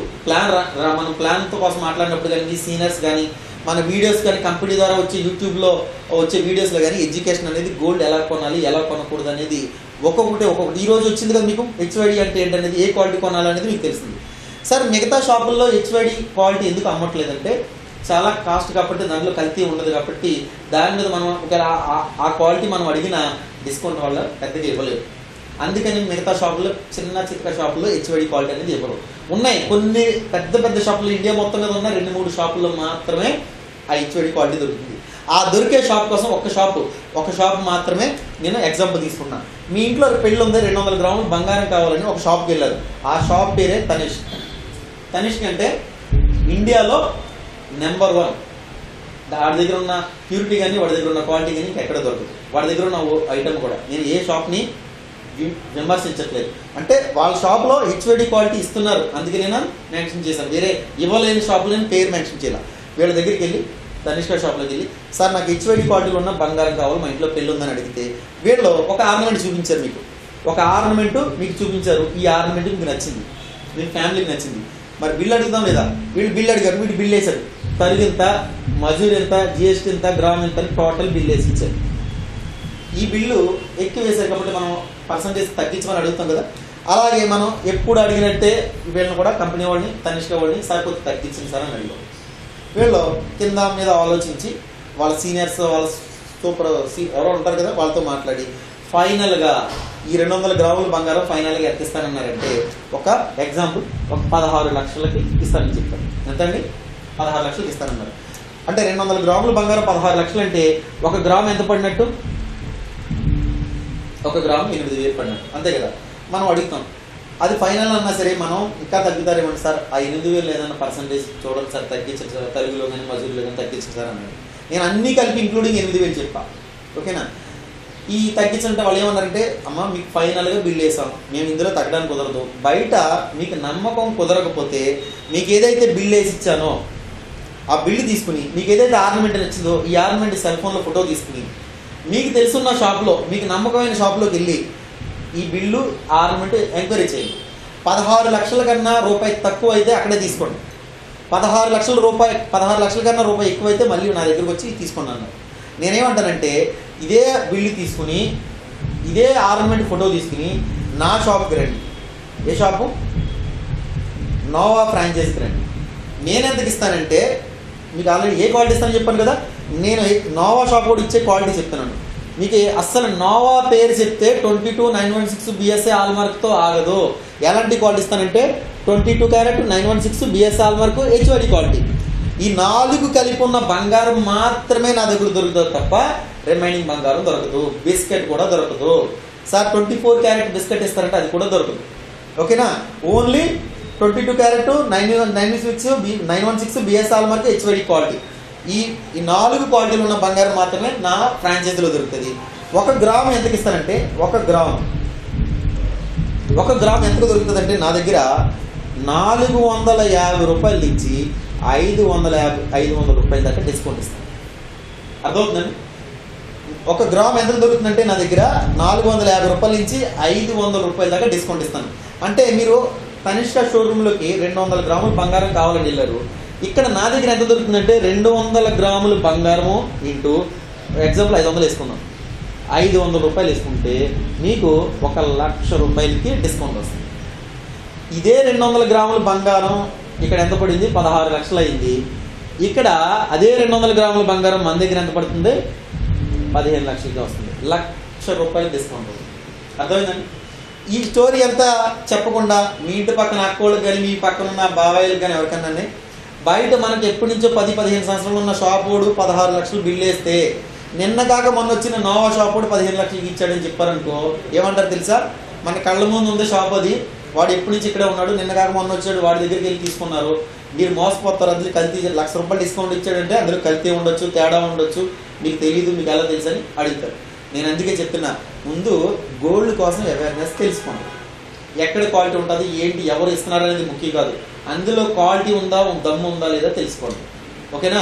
మనం ప్లాన్తో కోసం మాట్లాడినప్పుడు కానీ సీనియర్స్ కానీ మన వీడియోస్ కానీ కంపెనీ ద్వారా వచ్చే యూట్యూబ్లో వచ్చే వీడియోస్లో కానీ ఎడ్యుకేషన్ అనేది గోల్డ్ ఎలా కొనాలి ఎలా కొనకూడదు అనేది ఒక్కొక్కటి ఈరోజు వచ్చింది కదా మీకు హెచ్వైడి అంటే ఏంటనేది, ఏ క్వాలిటీ కొనాలనేది మీకు తెలిసింది. సార్ మిగతా షాపుల్లో హెచ్వైడి క్వాలిటీ ఎందుకు అమ్మట్లేదంటే చాలా కాస్ట్ కాబట్టి దాంట్లో కల్తీ ఉండదు కాబట్టి దాని మీద మనం ఒకవేళ ఆ క్వాలిటీ మనం అడిగిన డిస్కౌంట్ వల్ల పెద్దగా ఇవ్వలేదు. అందుకని మిగతా షాపుల్లో చిన్న చిత్ర షాపుల్లో హెచ్వైడి క్వాలిటీ అనేది ఇవ్వరు. ఉన్నాయి కొన్ని పెద్ద షాపులు ఇండియా మొత్తం మీద ఉన్న 2-3 షాపుల్లో మాత్రమే ఆ హెచ్వైడి క్వాలిటీ దొరుకుతుంది. ఆ దొరికే షాప్ కోసం ఒక షాప్ మాత్రమే నేను ఎగ్జాంపుల్ తీసుకున్నాను. మీ ఇంట్లో పెళ్ళి ఉంది, 200 గ్రాములు బంగారం కావాలని ఒక షాప్కి వెళ్ళారు. ఆ షాప్ పేరే తనిష్క్ అంటే ఇండియాలో నెంబర్ 1. వాడి దగ్గర ఉన్న ప్యూరిటీ కానీ వాడి దగ్గర ఉన్న క్వాలిటీ కానీ ఎక్కడ దొరకదు. వాడి దగ్గర ఉన్న ఐటమ్ కూడా నేను ఏ షాప్ని విమర్శించట్లేదు. అంటే వాళ్ళ షాప్లో హెచ్వైడి క్వాలిటీ ఇస్తున్నారు, అందుకే నేను మెన్షన్ చేశాను. వేరే ఇవ్వలేని షాపులో నేను పేరు మెన్షన్ చేయాలి. వీళ్ళ దగ్గరికి వెళ్ళి తనిష్క షాప్లోకి వెళ్ళి సార్ నాకు హెచ్వైడి క్వాలిటీలో ఉన్న బంగారం కావాలి, మా ఇంట్లో పెళ్ళి ఉందని అడిగితే వీళ్ళు ఒక ఆర్నమెంట్ చూపించారు. ఒక ఆర్నమెంట్ మీకు చూపించారు. ఈ ఆర్నమెంట్ మీకు నచ్చింది, మీ ఫ్యామిలీకి నచ్చింది. మరి బిల్ అడుగుదాం లేదా? వీళ్ళు బిల్ అడిగారు, వీళ్ళు బిల్ వేశారు. తరుగు ఎంత, మజూర్ ఎంత, జిఎస్టీ ఎంత, గ్రామ్ ఎంత అని టోటల్ బిల్ వేసి ఇచ్చారు. ఈ బిల్లు ఎక్కువ వేశారు కాబట్టి మనం పర్సంటేజ్ తగ్గించమని అడుగుతాం కదా. అలాగే మనం ఎప్పుడు అడిగినట్టే వీళ్ళని కూడా కంపెనీ వాడిని తనిష్క వాడిని సరిపోతే తగ్గించింది సార్ అని అడిగాం. వీళ్ళు కింద మీద ఆలోచించి వాళ్ళ సీనియర్స్ వాళ్ళ సూపర్ ఎవరో ఉంటారు కదా వాళ్ళతో మాట్లాడి ఫైనల్గా ఈ 200 గ్రాముల బంగారం ఫైనల్గా ఎంత ఇస్తానన్నారంటే ఒక ఎగ్జాంపుల్ ఒక 16 లక్షలకి ఇస్తానని చెప్పారు. ఎంతండి? 16 లక్షలకి ఇస్తానన్నారు. అంటే 200 గ్రాముల బంగారం 16 లక్షలు అంటే 1 గ్రామ్ ఎంత పడినట్టు? 1 గ్రాము 8,000 పడినట్టు, అంతే కదా. మనం అడుగుతాం అది ఫైనల్ అన్నా సరే మనం ఇంకా తగ్గుతారేమండి సార్, ఆ 8,000 ఏదైనా పర్సంటేజ్ చూడండి సార్, తగ్గించండి సార్, తెలుగులో కానీ మజూరులో కానీ తగ్గించండి సార్ అన్నాడు. నేను అన్నీ కలిపి ఇంక్లూడింగ్ 8,000 చెప్పా. ఓకేనా? ఈ తగ్గించంటే వాళ్ళు ఏమన్నారంటే అమ్మ మీకు ఫైనల్గా బిల్ వేసాం, మేము ఇందులో తగ్గడానికి కుదరదు, బయట మీకు నమ్మకం కుదరకపోతే మీకు ఏదైతే బిల్ వేసి ఇచ్చానో ఆ బిల్లు తీసుకుని మీకు ఏదైతే ఆర్నమెంట్ నచ్చిందో ఈ ఆర్నమెంట్ సెల్ ఫోన్లో ఫోటో తీసుకుని మీకు తెలుసున్న షాప్లో మీకు నమ్మకమైన షాప్లోకి వెళ్ళి ఈ బిల్లు ఆర్నమెంట్ ఎంక్వైరీ చేయండి. 16 లక్షల కన్నా రూపాయి తక్కువ అయితే అక్కడే తీసుకోండి. 16 లక్షల కన్నా రూపాయి ఎక్కువైతే మళ్ళీ నా దగ్గరకు వచ్చి తీసుకోండి అన్నారు. నేనేమంటానంటే ఇదే బిల్లు తీసుకుని ఇదే ఆర్నమెంట్ ఫోటో తీసుకుని నా షాప్కి రండి. ఏ షాపు? నోవా ఫ్రాంచైజీకి రండి. నేను ఎంతకి ఇస్తానంటే మీకు ఆల్రెడీ ఏ క్వాలిటీ ఇస్తానని చెప్పాను కదా, నేను నోవా షాప్ కూడా ఇచ్చే క్వాలిటీ చెప్తున్నాను మీకు. అస్సలు నోవా పేరు చెప్తే 22/916 BSA హాల్మార్క్తో ఆగదు. ఎలాంటి క్వాలిటీ ఇస్తానంటే 22 carat 916 BSA hallmark HUID quality. ఈ 4 కలిపి ఉన్న బంగారం మాత్రమే నా దగ్గర దొరుకుతుంది తప్ప రిమైనింగ్ బంగారం దొరకదు. బిస్కెట్ కూడా దొరకదు సార్. 24 క్యారెట్ బిస్కెట్ ఇస్తారంటే అది కూడా దొరకదు. ఓకేనా? Only 22 carat 916 BSA hallmark HUID quality. ఈ 4 క్వాలిటీలు ఉన్న బంగారం మాత్రమే నా ఫ్రాంచైజీలో దొరుకుతుంది. 1 గ్రామ్ ఎంతకి ఇస్తానంటే 1 గ్రామ్ ఎంతకు దొరుకుతుంది అంటే నా దగ్గర 450 రూపాయలు నుంచి 500 రూపాయల దాకా డిస్కౌంట్ ఇస్తాను. అర్థమవుతుందండి? 1 గ్రామ్ ఎంత దొరుకుతుందంటే నా దగ్గర 450 రూపాయల నుంచి 500 రూపాయల దాకా డిస్కౌంట్ ఇస్తాను. అంటే మీరు తనిష్క షోరూంలోకి 200 గ్రాముల బంగారం కావాలని వెళ్ళారు, ఇక్కడ నా దగ్గర ఎంత దొరుకుతుందంటే 200 గ్రాములు బంగారము ఇంటూ ఎగ్జాంపుల్ 500 వేసుకుందాం. 500 రూపాయలు వేసుకుంటే మీకు 1,00,000 రూపాయలకి డిస్కౌంట్ వస్తుంది. ఇదే 200 గ్రాముల బంగారం ఇక్కడ ఎంత పడింది? 16 లక్షలు అయింది. ఇక్కడ అదే 200 గ్రాముల బంగారం మన దగ్గర ఎంత పడుతుంది? 15 లక్షలకి వస్తుంది. 1,00,000 రూపాయలు డిస్కౌంట్ అవుతుంది. అర్థమైందండి? ఈ స్టోరీ అంతా చెప్పకుండా మీ ఇంటి పక్కన అక్కోళ్ళకి కానీ మీ పక్కన ఉన్న బాబాయిలకు కానీ ఎవరికన్నా బయట మనకి ఎప్పటి నుంచో 10-15 సంవత్సరాలు ఉన్న షాప్ వాడు 16 లక్షలు బిల్లు వేస్తే నిన్న కాక మొన్న వచ్చిన నోవా షాప్ వాడు 15 లక్షలకి ఇచ్చాడని చెప్పారనుకో ఏమంటారు తెలుసా? మన కళ్ళ ముందు ఉంది షాప్, అది వాడు ఎప్పటి నుంచి ఇక్కడే ఉన్నాడు, నిన్న కాక మొన్న వచ్చాడు, వాడి దగ్గరికి వెళ్ళి తీసుకున్నారు, మీరు మోసపోతారు, అందులో కల్తీ 1,00,000 రూపాయలు డిస్కౌంట్ ఇచ్చాడంటే అందులో కల్తీ ఉండొచ్చు, తేడా ఉండొచ్చు, మీకు తెలియదు, మీకు ఎలా తెలుసు అని అడుగుతారు. నేను అందుకే చెప్తున్నా, ముందు గోల్డ్ కోసం అవేర్నెస్ తెలుసుకోండి. ఎక్కడ క్వాలిటీ ఉంటుంది, ఏంటి, ఎవరు ఇస్తున్నారు అనేది ముఖ్యం కాదు, అందులో క్వాలిటీ ఉందా, దమ్ము ఉందా లేదా తెలుసుకోండి. ఓకేనా?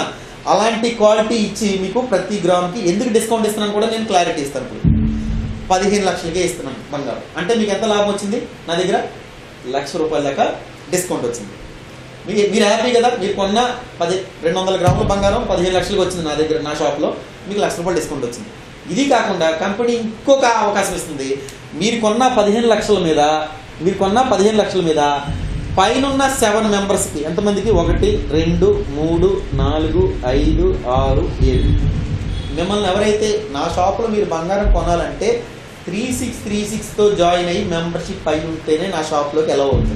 అలాంటి క్వాలిటీ ఇచ్చి మీకు ప్రతి గ్రామ్కి ఎందుకు డిస్కౌంట్ ఇస్తున్నాను కూడా నేను క్లారిటీ ఇస్తాను. ఇప్పుడు 15 లక్షలకే ఇస్తున్నాను బంగారం అంటే మీకు ఎంత లాభం వచ్చింది? నా దగ్గర 1,00,000 రూపాయల దాకా డిస్కౌంట్ వచ్చింది. మీరు హ్యాపీ కదా? మీరు కొన్న 200 గ్రాముల బంగారం 15 లక్షలకి వచ్చింది నా దగ్గర, నా షాప్లో మీకు 1,00,000 రూపాయలు డిస్కౌంట్ వచ్చింది. ఇది కాకుండా కంపెనీ ఇంకొక అవకాశం ఇస్తుంది. మీరు కొన్న 15 లక్షల మీద పైనున్న 7 మెంబర్స్కి ఎంతమందికి? 1 2 3 4 5 6 7 మిమ్మల్ని ఎవరైతే నా షాప్లో మీరు బంగారం కొనాలంటే 3636తో జాయిన్ అయ్యి మెంబర్షిప్ అయి ఉంటేనే నా షాప్లోకి ఎలా అవుతుంది.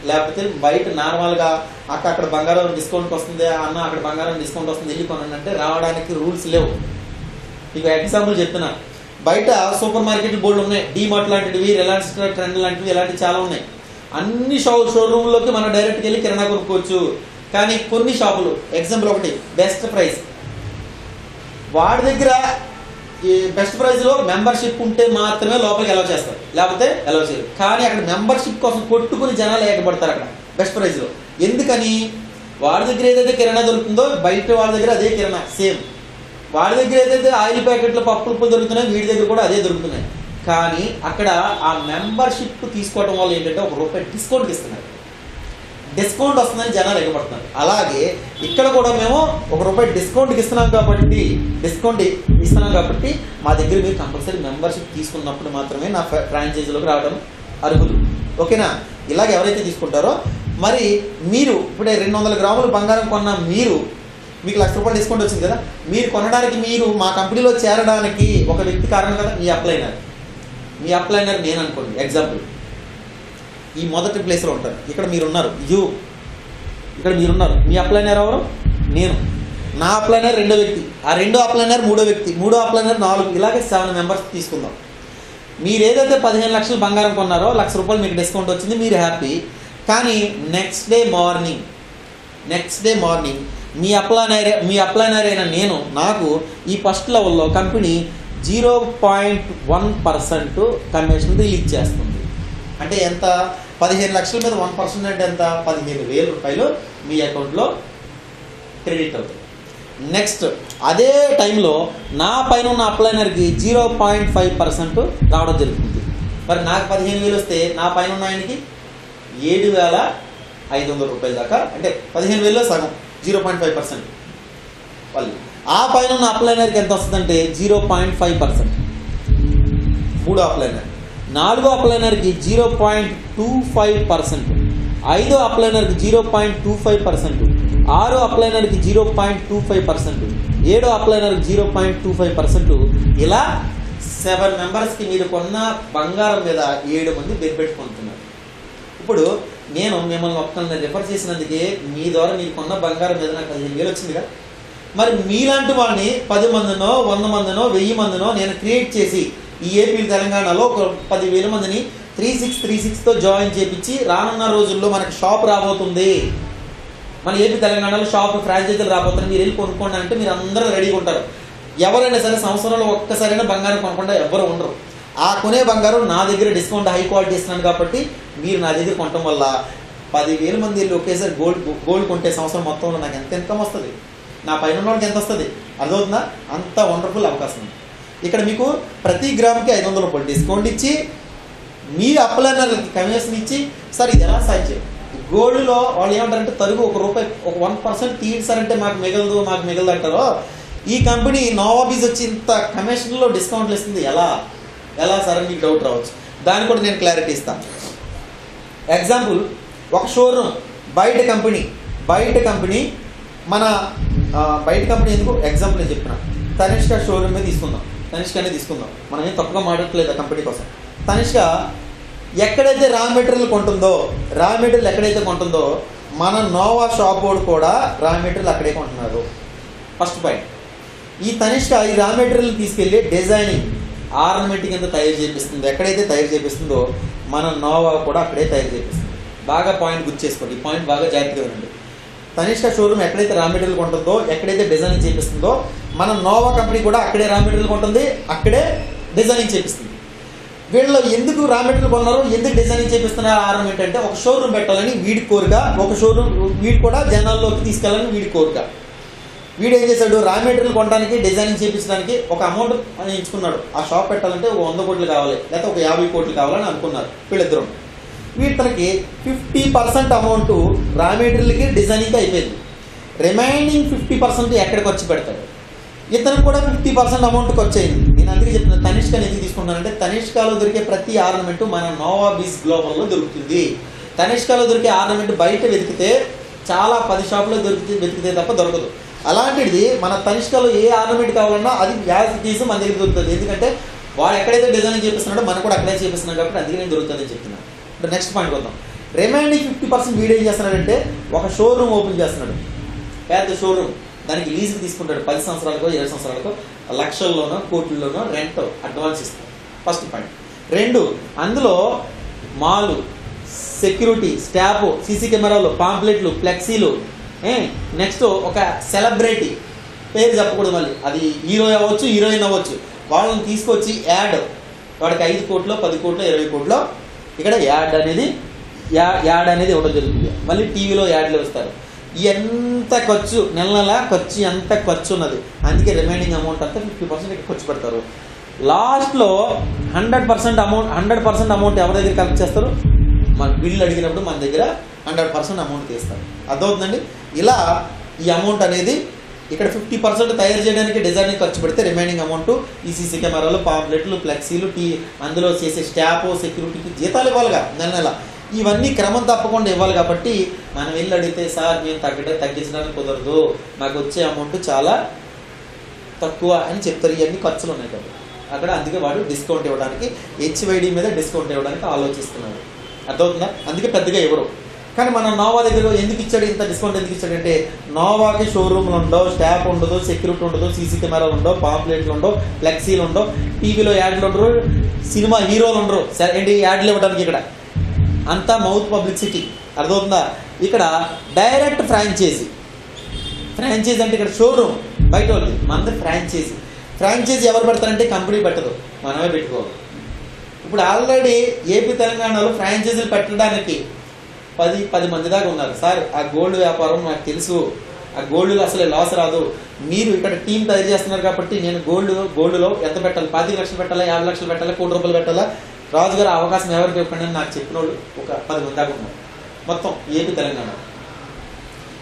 లేకపోతే బయట నార్మల్గా అక్కడ బంగారం డిస్కౌంట్కి వస్తుంది, అన్న అక్కడ బంగారం డిస్కౌంట్ వస్తుంది, వెళ్ళి కొనండి అంటే రావడానికి రూల్స్ లేవు. మీకు ఎగ్జాంపుల్ చెప్తున్నా, బయట సూపర్ మార్కెట్ బోర్డు ఉన్నాయి, డీమార్ట్ లాంటివి, రిలయన్స్ ట్రెండ్ లాంటివి, ఇలాంటివి చాలా ఉన్నాయి. అన్ని షోరూమ్లోకి మనం డైరెక్ట్గా వెళ్ళి కిరాణా కొనుక్కోవచ్చు. కానీ కొన్ని షాపులు, ఎగ్జాంపుల్ ఒకటి బెస్ట్ ప్రైస్, వాడి దగ్గర ఈ బెస్ట్ ప్రైస్లో మెంబర్షిప్ ఉంటే మాత్రమే లోపలికి అలౌ చేస్తారు, లేకపోతే అలౌ చేయరు. కానీ అక్కడ మెంబర్షిప్ కోసం కొట్టుకుని జనాలు ఏకపడతారు అక్కడ బెస్ట్ ప్రైస్లో. ఎందుకని? వాడి దగ్గర ఏదైతే కిరాణా దొరుకుతుందో బయట వాళ్ళ దగ్గర అదే కిరాణా సేమ్. వాడి దగ్గర ఏదైతే ఆయిల్ ప్యాకెట్లు, పప్పులు దొరుకుతున్నాయి, వీడి దగ్గర కూడా అదే దొరుకుతున్నాయి. కానీ అక్కడ ఆ మెంబర్షిప్ తీసుకోవడం వల్ల ఏంటంటే ₹1 డిస్కౌంట్కి ఇస్తున్నారు. డిస్కౌంట్ వస్తుందని జనాలు ఎగబడుతున్నారు. అలాగే ఇక్కడ కూడా మేము ₹1 డిస్కౌంట్కి ఇస్తున్నాం కాబట్టి మా దగ్గర మీరు కంపల్సరీ మెంబర్షిప్ తీసుకున్నప్పుడు మాత్రమే నా ఫ్రాంచైజీలోకి రావడం అర్హులు. ఓకేనా? ఇలాగ ఎవరైతే తీసుకుంటారో మరి మీరు ఇప్పుడే 200 గ్రాములు బంగారం కొన్న మీకు ₹1,00,000 డిస్కౌంట్ వచ్చింది కదా, మీరు కొనడానికి, మీరు మా కంపెనీలో చేరడానికి ఒక వ్యక్తి కారణం కదా, మీ అప్లైనర్ నేను అనుకోండి. ఎగ్జాంపుల్, ఈ మొదటి ప్లేస్లో ఉంటారు, ఇక్కడ మీరున్నారు, ఇక్కడ మీరున్నారు, మీ అప్లైనర్ ఎవరు? నేను. నా అప్లైనర్ రెండో వ్యక్తి, ఆ రెండో అప్లైనర్ మూడో వ్యక్తి, మూడో అప్లైనర్ 4, ఇలాగే 7 మెంబర్స్ తీసుకుందాం. మీరు ఏదైతే 15 లక్షలు బంగారం కొన్నారో ₹1,00,000 మీకు డిస్కౌంట్ వచ్చింది, మీరు హ్యాపీ. కానీ నెక్స్ట్ డే మార్నింగ్ మీ అప్లైనర్ అయిన నాకు ఈ ఫస్ట్ లెవెల్లో కంపెనీ 0.1% కమిషన్ రిలీజ్ చేస్తుంది. అంటే ఎంత? 15 లక్షల మీద 1% అంటే ఎంత? 15,000 రూపాయలు మీ అకౌంట్లో క్రెడిట్ అవుతుంది. నెక్స్ట్ అదే టైంలో నా పైన ఉన్న అప్లైనర్కి 0.5% రావడం జరుగుతుంది. మరి నాకు 15,000 వస్తే నా పైన ఉన్న ఆయనకి 7,500 రూపాయల దాకా, అంటే 15,000లో సగం 0.5%. వాళ్ళు ఆ పైన ఉన్న అప్లైనర్కి ఎంత వస్తుందంటే 0.5%. మూడో అప్లైనర్, నాలుగో అప్లైనర్కి 0.25%, ఐదో అప్లైనర్కి 0.25%, ఆరో అప్లైనర్కి 0.25%, ఏడో అప్లైనర్కి 0.25%. ఇలా 7 మెంబర్స్కి మీరు కొన్న బంగారం మీద 7 మంది బెనిఫిట్ పొందుతున్నారు. ఇప్పుడు నేను మిమ్మల్ని ఒక్కరిని రిఫర్ చేసినందుకే మీ ద్వారా మీరు కొన్న బంగారం మీద నాకు 15,000 వచ్చింది కదా. మరి మీలాంటి వాళ్ళని 10 మందినో 100 మందినో 1000 మందినో నేను క్రియేట్ చేసి ఈ ఏపీ తెలంగాణలో ఒక 10,000 మందిని 3636తో జాయిన్ చేపించి రానున్న రోజుల్లో మనకి షాప్ రాబోతుంది, మన ఏపీ తెలంగాణలో షాప్ ఫ్రాంచైజీలు రాబోతున్నాయి, మీరు వెళ్ళి కొనుక్కోండి అంటే మీరు అందరూ రెడీగా ఉంటారు. ఎవరైనా సరే సంవత్సరంలో ఒక్కసారైనా బంగారం కొనకుండా ఎవరు ఉండరు. ఆ కొనే బంగారం నా దగ్గర డిస్కౌంట్ హై క్వాలిటీ ఇస్తున్నాను కాబట్టి మీరు నా దగ్గర కొనడం వల్ల 10,000 మంది వెళ్ళి ఒకేసారి గోల్డ్ కొంటే సంవత్సరం మొత్తంలో నాకు ఎంత ఇన్కమ్ వస్తుంది, నా పైన వాళ్ళకి ఎంత వస్తుంది, అర్థమవుతుందా? అంత వండర్ఫుల్ అవకాశం ఉంది. ఇక్కడ మీకు ప్రతి గ్రామ్కి 500 రూపాయలు డిస్కౌంట్ ఇచ్చి మీ అప్లైనర్లకి కమిషన్ ఇచ్చి, సార్ ఇది ఎలా సాధ్యం? గోల్డ్లో వాళ్ళు ఏమంటారంటే తరుగు ₹1 ఒక 1% తీసారంటే మాకు మిగలదు అంటారో, ఈ కంపెనీ నోవాబీస్ వచ్చి ఇంత కమిషన్లో డిస్కౌంట్లు ఇస్తుంది ఎలా సార్ మీకు డౌట్ రావచ్చు. దాన్ని కూడా నేను క్లారిటీ ఇస్తాను. ఎగ్జాంపుల్, ఒక షోరూమ్ బయట కంపెనీ మన బయట కంపెనీ ఎందుకు ఎగ్జాంపుల్ నేను చెప్తున్నా, తనిష్క షోరూమ్ మీద తీసుకుందాం. మనం ఏం తప్పుగా మాట్లాడట్లేదు ఆ కంపెనీ కోసం. తనిష్క ఎక్కడైతే రా మెటీరియల్ ఎక్కడైతే కొంటుందో మన నోవా షాప్ వాడు కూడా రా మెటీరియల్ అక్కడే కొంటున్నారు. First point. ఈ తనిష్క ఈ రా మెటీరియల్ తీసుకెళ్ళి డిజైనింగ్ ఆర్నమెంట్ కింద తయారు చేపిస్తుంది. ఎక్కడైతే తయారు చేపిస్తుందో మన నోవా కూడా అక్కడే తయారు చేపిస్తుంది. బాగా పాయింట్ గుర్తు చేసుకోండి, ఈ పాయింట్ బాగా జాగ్రత్తగా వినండి. తనిష్క షోరూమ్ ఎక్కడైతే రా మెటీరియల్ కొంటుందో, ఎక్కడైతే డిజైనింగ్ చేపిస్తుందో మన నోవా కంపెనీ కూడా అక్కడే రా మెటీరియల్ కొంటుంది, అక్కడే డిజైనింగ్ చేపిస్తుంది. వీళ్ళు ఎందుకు రా మెటీరియల్ కొన్నారు, ఎందుకు డిజైనింగ్ చేపిస్తున్నారు ఆర్నమెంట్ అంటే, ఒక షోరూమ్ పెట్టాలని వీడి కోరిక, ఒక షోరూమ్ వీడు కూడా జనాల్లోకి తీసుకెళ్ళాలని వీడి కోరిక. వీడు ఏం చేశాడు, రా మెటీరియల్ కొనడానికి డిజైనింగ్ చేయించడానికి ఒక అమౌంట్ ఎంచుకున్నాడు. ఆ షాప్ పెట్టాలంటే ఒక 100 కోట్లు కావాలి, లేకపోతే ఒక 50 కోట్లు కావాలని అనుకున్నారు వీళ్ళిద్దరు. వీటికి 50% అమౌంట్ రా మెటీరియల్కి డిజైనింగ్కి అయిపోయింది. రిమైనింగ్ 50% ఎక్కడ ఖర్చు పెడతాడు. ఇతనికి కూడా 50% అమౌంట్ ఖర్చు అయింది. నేను అందుకే చెప్తున్నాను తనిష్కని ఎందుకు తీసుకుంటానంటే, తనిష్కలో దొరికే ప్రతి ఆర్నమెంట్ మన నోవాబీస్ గ్లోబల్లో దొరుకుతుంది. తనిష్కలో దొరికే ఆర్నమెంట్ బయట వెతికితే చాలా 10 షాపులో వెతికితే తప్ప దొరకదు. అలాంటిది మన తనిష్కలో ఏ ఆర్నమెంట్ కావాలన్నా అది యాజ్ తీసి మన దగ్గర దొరుకుతుంది. ఎందుకంటే వాడు ఎక్కడైతే డిజైనింగ్ చేపిస్తున్నాడో మనం కూడా అక్కడే చేపిస్తున్నాం కాబట్టి అందుకే నేను దొరుకుతుందని చెప్తున్నాను. ఇప్పుడు నెక్స్ట్ పాయింట్ వద్దాం. రిమైనింగ్ 50% వీడు ఏం చేస్తున్నాడంటే, ఒక షోరూమ్ ఓపెన్ చేస్తున్నాడు, పెద్ద షోరూమ్. దానికి లీజుకి తీసుకుంటాడు 10 సంవత్సరాలకో 20 సంవత్సరాలకో, లక్షల్లోనో కోట్లలోనో రెంట్ అడ్వాన్స్ ఇస్తాడు. First point. 2, అందులో మాలు, సెక్యూరిటీ, స్టాఫ్, సీసీ కెమెరాలు, పాంప్లెట్లు, ఫ్లెక్సీలు, నెక్స్ట్ ఒక సెలబ్రిటీ, పేరు చెప్పకూడదు మళ్ళీ, అది హీరో అవ్వచ్చు హీరోయిన్ అవ్వచ్చు, వాళ్ళని తీసుకొచ్చి యాడ్, వాడికి 5 కోట్లు 10 కోట్లు 20 కోట్లు ఇక్కడ యాడ్ అనేది ఇవ్వడం జరుగుతుంది. మళ్ళీ టీవీలో యాడ్లు వస్తారు. ఎంత ఖర్చు, నెల ఖర్చు ఎంత ఖర్చు ఉన్నది. అందుకే రిమైనింగ్ అమౌంట్ అంతా 50% ఇక్కడ ఖర్చు పెడతారు. లాస్ట్లో 100% అమౌంట్ ఎవరి దగ్గర కలెక్ట్ చేస్తారు, మన బిల్లు అడిగినప్పుడు మన దగ్గర 100% అమౌంట్ తీస్తారు. అర్థమవుతుందండి. ఇలా ఈ అమౌంట్ అనేది ఇక్కడ 50% తయారు చేయడానికి డిజైనింగ్ ఖర్చు పెడితే రిమైనింగ్ అమౌంట్ ఈ సీసీ కెమెరాలు, పాంప్లెట్లు, ఫ్లెక్సీలు, అందులో చేసే స్టాఫ్, సెక్యూరిటీకి జీతాలు ఇవ్వాలిగా నెల. ఇవన్నీ క్రమం తప్పకుండా ఇవ్వాలి. కాబట్టి మనం వెళ్ళి అడిగితే, సార్ మేము తగ్గించడానికి కుదరదు, నాకు వచ్చే అమౌంట్ చాలా తక్కువ అని చెప్తారు. ఇవన్నీ ఖర్చులు ఉన్నాయి కాబట్టి అక్కడ అందుకే వాడు డిస్కౌంట్ ఇవ్వడానికి, HYD మీద డిస్కౌంట్ ఇవ్వడానికి ఆలోచిస్తున్నాడు. అర్థమవుతుందా. అందుకే పెద్దగా ఇవ్వరు. కానీ మన నోవా దగ్గర ఎందుకు ఇచ్చాడు, ఇంత డిస్కౌంట్ ఎందుకు ఇచ్చాడంటే, నోవాకి షోరూమ్లు ఉండవు, స్టాఫ్ ఉండదు, సెక్యూరిటీ ఉండదు, సీసీ కెమెరాలు ఉండవు, పాంప్లెట్లు ఉండవు, ఫ్లెక్సీలు ఉండవు, టీవీలో యాడ్లు ఉండరు, సినిమా హీరోలు ఉండరు. ఏంటి యాడ్లు ఇవ్వడానికి, ఇక్కడ అంతా మౌత్ పబ్లిసిటీ. అర్థమవుతుందా. ఇక్కడ డైరెక్ట్ ఫ్రాంచైజీ అంటే ఇక్కడ షోరూమ్ బయట వాళ్ళది, మనది ఫ్రాంచైజీ ఎవరు పెడతారంటే కంపెనీ పెట్టదు, మనమే పెట్టుకోవాలి. ఇప్పుడు ఆల్రెడీ ఏపీ తెలంగాణలో ఫ్రాంచైజీలు పెట్టడానికి 10 మంది దాకా ఉన్నారు. సార్ ఆ గోల్డ్ వ్యాపారం నాకు తెలుసు, ఆ గోల్డ్లో అసలే లాస్ రాదు, మీరు ఇక్కడ టీం తయారు చేస్తున్నారు కాబట్టి నేను గోల్డ్లో ఎంత పెట్టాలి, 25 లక్షలు పెట్టాలా, 50 లక్షలు పెట్టాలా, ₹1 పెట్టాలా, రాజుగారు అవకాశం ఎవరికి ఇవ్వండి అని నాకు చెప్పిన వాళ్ళు ఒక 10 మంది దాకా ఉన్నారు మొత్తం ఏపీ తెలంగాణ.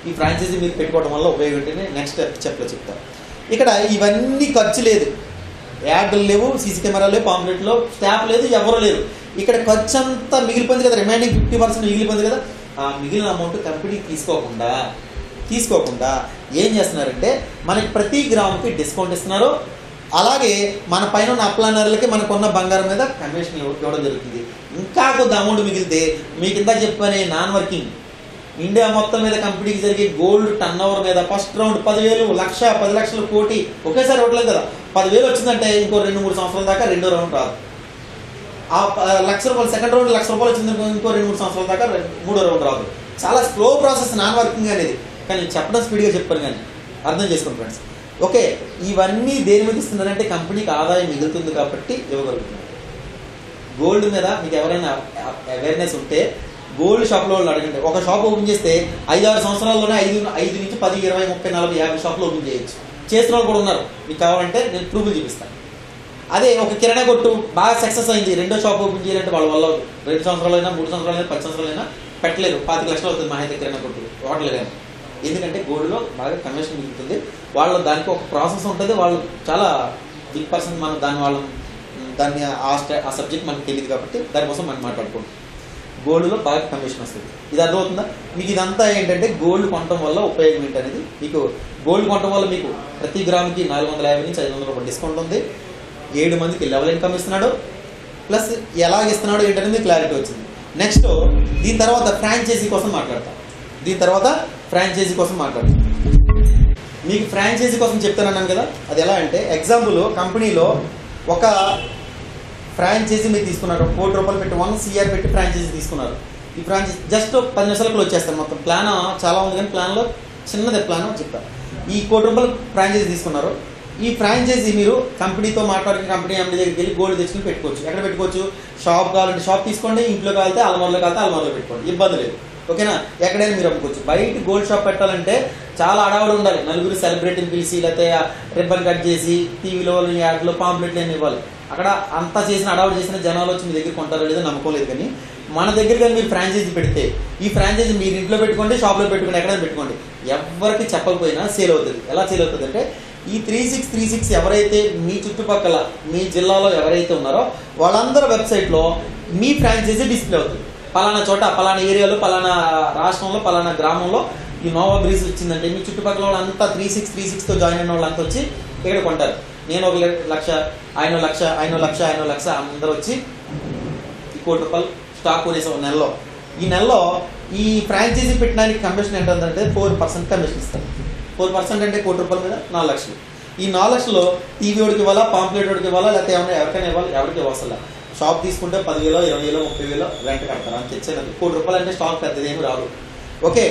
ఈ ఫ్రాంచైజీ మీరు పెట్టుకోవడం వల్ల ఉపయోగం ఏంటనే నెక్స్ట్ చెప్తారు. ఇక్కడ ఇవన్నీ ఖర్చు లేదు, యాడ్లు లేవు, సీసీ కెమెరాలు లేవు, పాంప్లెట్లో స్టాఫ్ లేదు, ఎవరు లేరు. ఇక్కడ ఖర్చు అంతా మిగిలిపోయింది కదా, రిమైనింగ్ 50% మిగిలిపోయింది కదా. ఆ మిగిలిన అమౌంట్ కంపెనీ తీసుకోకుండా ఏం చేస్తున్నారంటే, మనకి ప్రతి గ్రాముకి డిస్కౌంట్ ఇస్తున్నారు. అలాగే మన పైన ఉన్న అప్లైనర్లకి మనకున్న బంగారం మీద కమిషన్ ఇవ్వడం జరుగుతుంది. ఇంకా కొద్ది అమౌంట్ మిగిలితే, మీకు ఇంత చెప్పనే నాన్ వర్కింగ్ ఇండియా మొత్తం మీద కంపెనీకి జరిగే గోల్డ్ టర్న్ ఓవర్ మీద ఫస్ట్ రౌండ్ 10,000, 1,00,000, 10 లక్షలు, కోటి ఒకేసారి ఇవ్వట్లేదు కదా. 10,000 వచ్చిందంటే ఇంకో 2-3 సంవత్సరాల దాకా రెండో రౌండ్ రాదు. ఆ ₹1,00,000 సెకండ్ రౌండ్ ₹1,00,000 వచ్చింది ఇంకో 2-3 సంవత్సరాల దాకా మూడో రౌండ్ రాదు. చాలా స్లో ప్రాసెస్ నాన్ వర్కింగ్ అనేది. కానీ చెప్పడం స్పీడ్గా చెప్పాను, కానీ అర్థం చేసుకోండి ఫ్రెండ్స్. ఓకే, ఇవన్నీ దేని మీద ఇస్తున్నారంటే కంపెనీకి ఆదాయం మిగులుతుంది కాబట్టి ఇవ్వగలుగుతున్నారు. గోల్డ్ మీద మీకు ఎవరైనా అవేర్నెస్ ఉంటే గోల్డ్ షాప్లో వాళ్ళు అడగండి. ఒక షాప్ ఓపెన్ చేస్తే 5-6 సంవత్సరాల్లోనే 5 నుంచి 10, 20, 30, 40, 50 షాపులు ఓపెన్ చేయొచ్చు. చేసిన వాళ్ళు కూడా ఉన్నారు. మీకు కావాలంటే నేను ప్రూఫ్లు చూపిస్తాను. అదే ఒక కిరాణా కొట్టు బాగా సక్సెస్ అయింది, రెండో షాప్ ఓపెన్ చేయాలంటే వాళ్ళ వల్ల 2 సంవత్సరాలైనా 3 సంవత్సరాలైనా 10 సంవత్సరాలైనా పెట్టలేరు. 25 లక్షలు అవుతుంది మా దగ్గర కొట్టు హోటల్ కానీ. ఎందుకంటే గోల్డ్లో బాగా కమిషన్ మిగులుతుంది. వాళ్ళు దానికి ఒక ప్రాసెస్ ఉంటుంది. వాళ్ళు చాలా బిగ్ పర్సన్. మనం దాన్ని ఆ సబ్జెక్ట్ మనకు తెలియదు కాబట్టి దానికోసం మనం మాట్లాడుకోండి. గోల్డ్లో బాగా కమిషన్ వస్తుంది. ఇది అర్థమవుతుందా మీకు? ఇదంతా ఏంటంటే గోల్డ్ కొనడం వల్ల ఉపయోగం ఏంటనేది మీకు. గోల్డ్ కొనడం వల్ల మీకు ప్రతి గ్రాముకి 450 నుంచి 500 రూపాయలు డిస్కౌంట్ ఉంది. 7 మందికి లెవెల్ ఇన్కమ్ ఇస్తున్నాడు. ప్లస్ ఎలా ఇస్తున్నాడు ఏంటనేది క్లారిటీ వచ్చింది. నెక్స్ట్ దీని తర్వాత ఫ్రాంచైజీ కోసం మాట్లాడతాం. మీకు ఫ్రాంచైజీ కోసం చెప్తానన్నాను కదా, అది ఎలా అంటే ఎగ్జాంపుల్ కంపెనీలో ఒక ఫ్రాంచైజీ మీరు తీసుకున్నారు. 1 కోటి రూపాయలు పెట్టి 1 CR పెట్టి ఫ్రాంచైజీ తీసుకున్నారు. ఈ ఫ్రాంచైజీ జస్ట్ 10 నిమిషాలకు వచ్చేస్తాను. మొత్తం ప్లాన్ చాలా ఉంది కానీ ప్లాన్లో చిన్నదే ప్లాన్ చెప్తాను. ఈ 1 కోటి రూపాయలు ఫ్రాంచైజీ తీసుకున్నారు. ఈ ఫ్రాంచైజీ మీరు కంపెనీతో మాట్లాడుకుని కంపెనీ ఎండి దగ్గరికి వెళ్ళి గోల్డ్ తెచ్చుకుని పెట్టుకోవచ్చు. ఎక్కడ పెట్టుకోవచ్చు? షాప్ కావాలంటే షాప్ తీసుకోండి, ఇంట్లో కావాలంటే అలమార్లో పెట్టుకోండి, ఇబ్బంది లేదు. ఓకేనా? ఎక్కడైనా మీరు అమ్ముకోవచ్చు. బయట గోల్డ్ షాప్ పెట్టాలంటే చాలా అడవాడు ఉండాలి. నలుగురు సెలబ్రిటీని పిలిచి లేకపోతే రిబ్బన్ కట్ చేసి టీవీలో యాడ్లో పాంప్లెట్లు అని ఇవ్వాలి. అక్కడ అంతా చేసిన అడవాడు చేసిన జనాలు వచ్చి మీ దగ్గర కొంటారో లేదో నమ్మకం లేదు. కానీ మన దగ్గర కానీ మీరు ఫ్రాంచైజీ పెడితే ఈ ఫ్రాంచైజీ మీరు ఇంట్లో పెట్టుకోండి, షాప్లో పెట్టుకోండి, ఎక్కడైనా పెట్టుకోండి. ఎవరికి చెప్పకపోయినా సేల్ అవుతుంది. ఎలా సేల్ అవుతుంది అంటే ఈ 3636 ఎవరైతే మీ చుట్టుపక్కల మీ జిల్లాలో ఎవరైతే ఉన్నారో వాళ్ళందరూ వెబ్సైట్లో మీ ఫ్రాంచైజీ డిస్ప్లే అవుతుంది. పలానా చోట, పలానా ఏరియాలో, పలానా రాష్ట్రంలో, పలానా గ్రామంలో ఈ నోవా బ్రీజ్ వచ్చిందంటే మీ చుట్టుపక్కల వాళ్ళంతా 3636తో జాయిన్ అయిన వాళ్ళంతా వచ్చి ఇక్కడ కొంటారు. నేను 1 లక్ష, ఆయన 1 లక్ష, ఆయన 1 లక్ష, ఆయన 1 లక్ష అందరూ వచ్చి ఈ 1 కోటి రూపాయలు స్టాక్ కొనేసాం నెలలో. ఈ నెలలో ఈ ఫ్రాంచైజీ పెట్టడానికి కమిషన్ ఎంత ఉందంటే 4% కమిషన్ ఇస్తారు. 4% అంటే 1 కోటి రూపాయల మీద 4 లక్షలు. ఈ 4 లక్షలు టీవీ వాడికి ఇవ్వాలా, పాంప్లెట్ వాడికి ఇవ్వాలా, లేకపోతే ఏమైనా ఎవరికైనా ఇవ్వాలి, ఎవరికి ఇవ్వాల్సిందా. షాప్ తీసుకుంటే 10,000, 20,000, 30,000 రెంట్ కడతారు. అంత తెచ్చేది 1 కోటి రూపాయలు అంటే స్టాక్ పెద్దదేమి రాదు. ఓకే,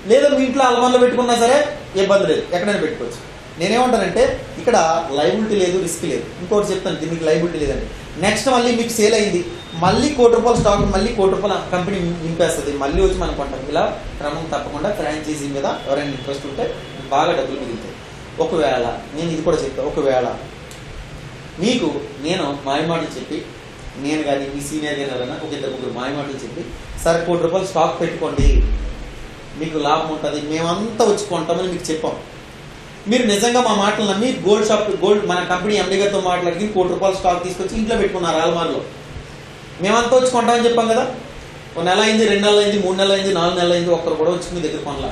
లేదా మీ ఇంట్లో అలమార్లో పెట్టుకున్నా సరే ఇబ్బంది లేదు, ఎక్కడైనా పెట్టుకోవచ్చు. నేనేమంటానంటే ఇక్కడ లైబిలిటీ లేదు, రిస్క్ లేదు. ఇంకోటి చెప్తాను, దీనికి లైబిలిటీ లేదండి. నెక్స్ట్ మళ్ళీ మీకు సేల్ అయింది, మళ్ళీ 1 కోటి రూపాయల స్టాక్, మళ్ళీ 1 కోటి రూపాయల కంపెనీ నింపేస్తుంది, మళ్ళీ వచ్చి మనం కొంటాం. ఇలా క్రమం తప్పకుండా ఫ్రాంచైజీ మీద ఎవరైనా ఇంట్రెస్ట్ ఉంటే బాగా డబ్బులు మిగులుతాయి. ఒకవేళ నేను ఇది కూడా చెప్తాను, ఒకవేళ మీకు నేను మాయమాటలు చెప్పి, నేను కానీ మీ సీనియర్ కానీ ఎవరైనా 2-3 మాయమాటలు చెప్పి సరే 1 కోటి రూపాయలు స్టాక్ పెట్టుకోండి మీకు లాభం ఉంటుంది, మేమంతా వచ్చి కొంటామని మీకు చెప్పాం. మీరు నిజంగా మా మాటలు నమ్మి గోల్డ్ మన కంపెనీ ఎండి గారితో మాట్లాడి 1 కోటి రూపాయలు స్టాక్ తీసుకొచ్చి ఇంట్లో పెట్టుకున్నారు అల్మార్లో. మేమంతా వచ్చి కొంటామని చెప్పాం కదా. 1 నెల అయింది, 2 నెలలు అయింది, 3 నెలలు అయింది, 4 నెలలు అయింది, ఒక్కరు కూడా వచ్చి మీ దగ్గర కొనలా.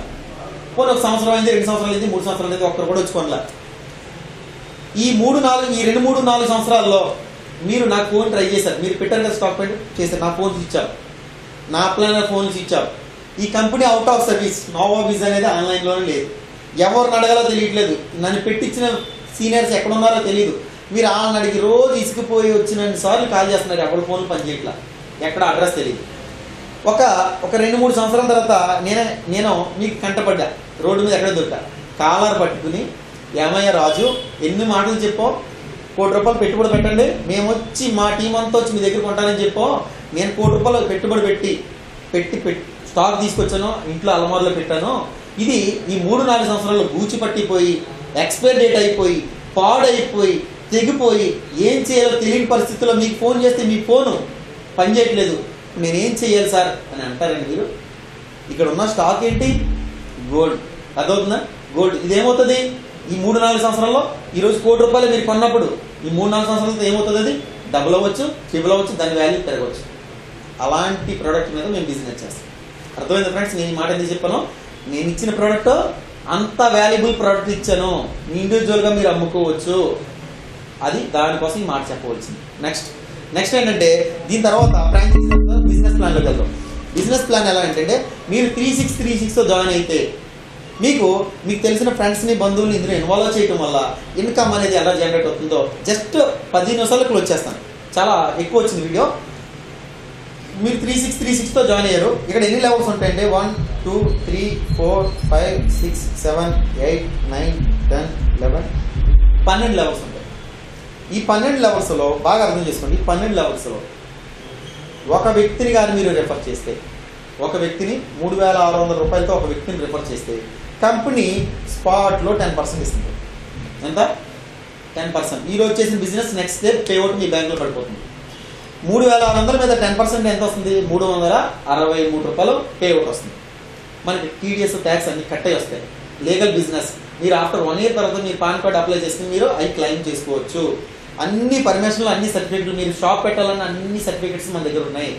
పోనీ 1 సంవత్సరం అయింది, 2 సంవత్సరాలు అయింది, 3 సంవత్సరాలు అయింది, ఒక్కరు కూడా వచ్చి కొనలా. ఈ 2-3-4 సంవత్సరాల్లో మీరు నాకు ఫోన్ ట్రై చేశారు, మీరు పెట్టారు కదా స్టాక్ పెట్టి చేశారు, నా ఫోన్ ఇచ్చారు, నా ప్లానర్ ఫోన్ ఇచ్చారు. ఈ company out of service, Nova Breeze అనేది ఆన్లైన్లోనే లేదు. ఎవరిని అడగాలో తెలియట్లేదు. నన్ను పెట్టించిన సీనియర్స్ ఎక్కడున్నారో తెలియదు. మీరు వాళ్ళని అడిగి రోజు ఇసుకుపోయి వచ్చిన సార్లు కాల్ చేస్తున్నారు, ఎవరి ఫోన్లు పనిచేయట్లా, ఎక్కడ అడ్రస్ తెలియదు. ఒక 2-3 సంవత్సరాల తర్వాత నేను మీకు కంటపడ్డా, రోడ్డు మీద ఎక్కడ దొరికా, కాలర్ పట్టుకుని ఏమయ్య రాజు ఎన్ని మాటలు చెప్పో, 1 కోటి రూపాయలు పెట్టుబడి పెట్టండి, మేము వచ్చి మా టీం అంతా వచ్చి మీ దగ్గర కొంటానని చెప్పో, నేను 1 కోటి రూపాయలు పెట్టుబడి పెట్టి స్టాక్ తీసుకొచ్చాను, ఇంట్లో అలమార్లో పెట్టాను. ఇది ఈ 3-4 సంవత్సరాల్లో గూచి పట్టిపోయి, ఎక్స్పైర్ డేట్ అయిపోయి, పాడైపోయి, తెగిపోయి, ఏం చేయాలో తెలియని పరిస్థితుల్లో మీకు ఫోన్ చేస్తే మీ ఫోను పనిచేయట్లేదు, నేనేం చేయాలి సార్ అని అంటారండి మీరు. ఇక్కడ ఉన్న స్టాక్ ఏంటి? గోల్డ్. అదవుతుందా? గోల్డ్. ఇదేమవుతుంది ఈ 3-4 సంవత్సరాల్లో? ఈరోజు 1 కోటి రూపాయలు మీరు కొన్నప్పుడు ఈ 3-4 సంవత్సరాలతో ఏమవుతుంది? అది డబుల్ అవ్వచ్చు, ట్రిపుల్ అవ్వచ్చు, దాని వాల్యూ పెరగవచ్చు. అలాంటి ప్రోడక్ట్ మీద మేము బిజినెస్ చేస్తాం. అర్థమైంది ఫ్రెండ్స్? నేను ఈ మాట ఎందుకు చెప్పాను? నేను ఇచ్చిన ప్రోడక్ట్ అంత వాల్యుబుల్ ప్రోడక్ట్ ఇచ్చాను, మీ ఇండివిజువల్గా మీరు అమ్ముకోవచ్చు. అది దానికోసం ఈ మాట చెప్పవలసింది. నెక్స్ట్ ఏంటంటే దీని తర్వాత ఫ్రాంచైజీ బిజినెస్ ప్లాన్లోకి వెళ్దాం. బిజినెస్ ప్లాన్ ఎలా అంటే మీరు 3636తో జాయిన్ అయితే మీకు తెలిసిన ఫ్రెండ్స్ని, బంధువుల్ని ఇందులో ఇన్వాల్వ్ చేయడం వల్ల ఇన్కమ్ అనేది ఎలా జనరేట్ అవుతుందో జస్ట్ 15 నిమిషాలకు వచ్చేస్తాను. చాలా ఎక్కువ వచ్చింది వీడియో. మీరు 3636తో జాయిన్ అయ్యారు. ఇక్కడ ఎన్ని లెవెల్స్ ఉంటాయంటే 1 2 3 4 5 6 7 8 9 10 11 12 లెవెల్స్ ఉంటాయి. ఈ 12 లెవెల్స్లో బాగా అర్థం చేసుకోండి. ఈ 12 లెవెల్స్లో ఒక వ్యక్తిని కానీ మీరు రెఫర్ చేస్తే, ఒక వ్యక్తిని 3,600 రూపాయలతో ఒక వ్యక్తిని రెఫర్ చేస్తే కంపెనీ స్పాట్లో 10% ఇస్తుంది. ఎంత? 10%. ఈరోజు చేసిన బిజినెస్ నెక్స్ట్ డే పేఅవుట్ మీ బ్యాంక్లో పడిపోతుంది. 3,600 మీద 10% ఎంత వస్తుంది? 363 రూపాయలు పే అవుట్ వస్తుంది. మనకి టీడీఎస్ ట్యాక్స్ అన్ని కట్ అయ్యి వస్తాయి. Legal business. మీరు ఆఫ్టర్ 1 year తర్వాత మీరు పాన్ కార్డ్ అప్లై చేసుకుని మీరు అవి క్లెయిమ్ చేసుకోవచ్చు. అన్ని పర్మిషన్లు, అన్ని సర్టిఫికెట్లు, మీరు షాప్ పెట్టాలన్న అన్ని సర్టిఫికెట్స్ మన దగ్గర ఉన్నాయి.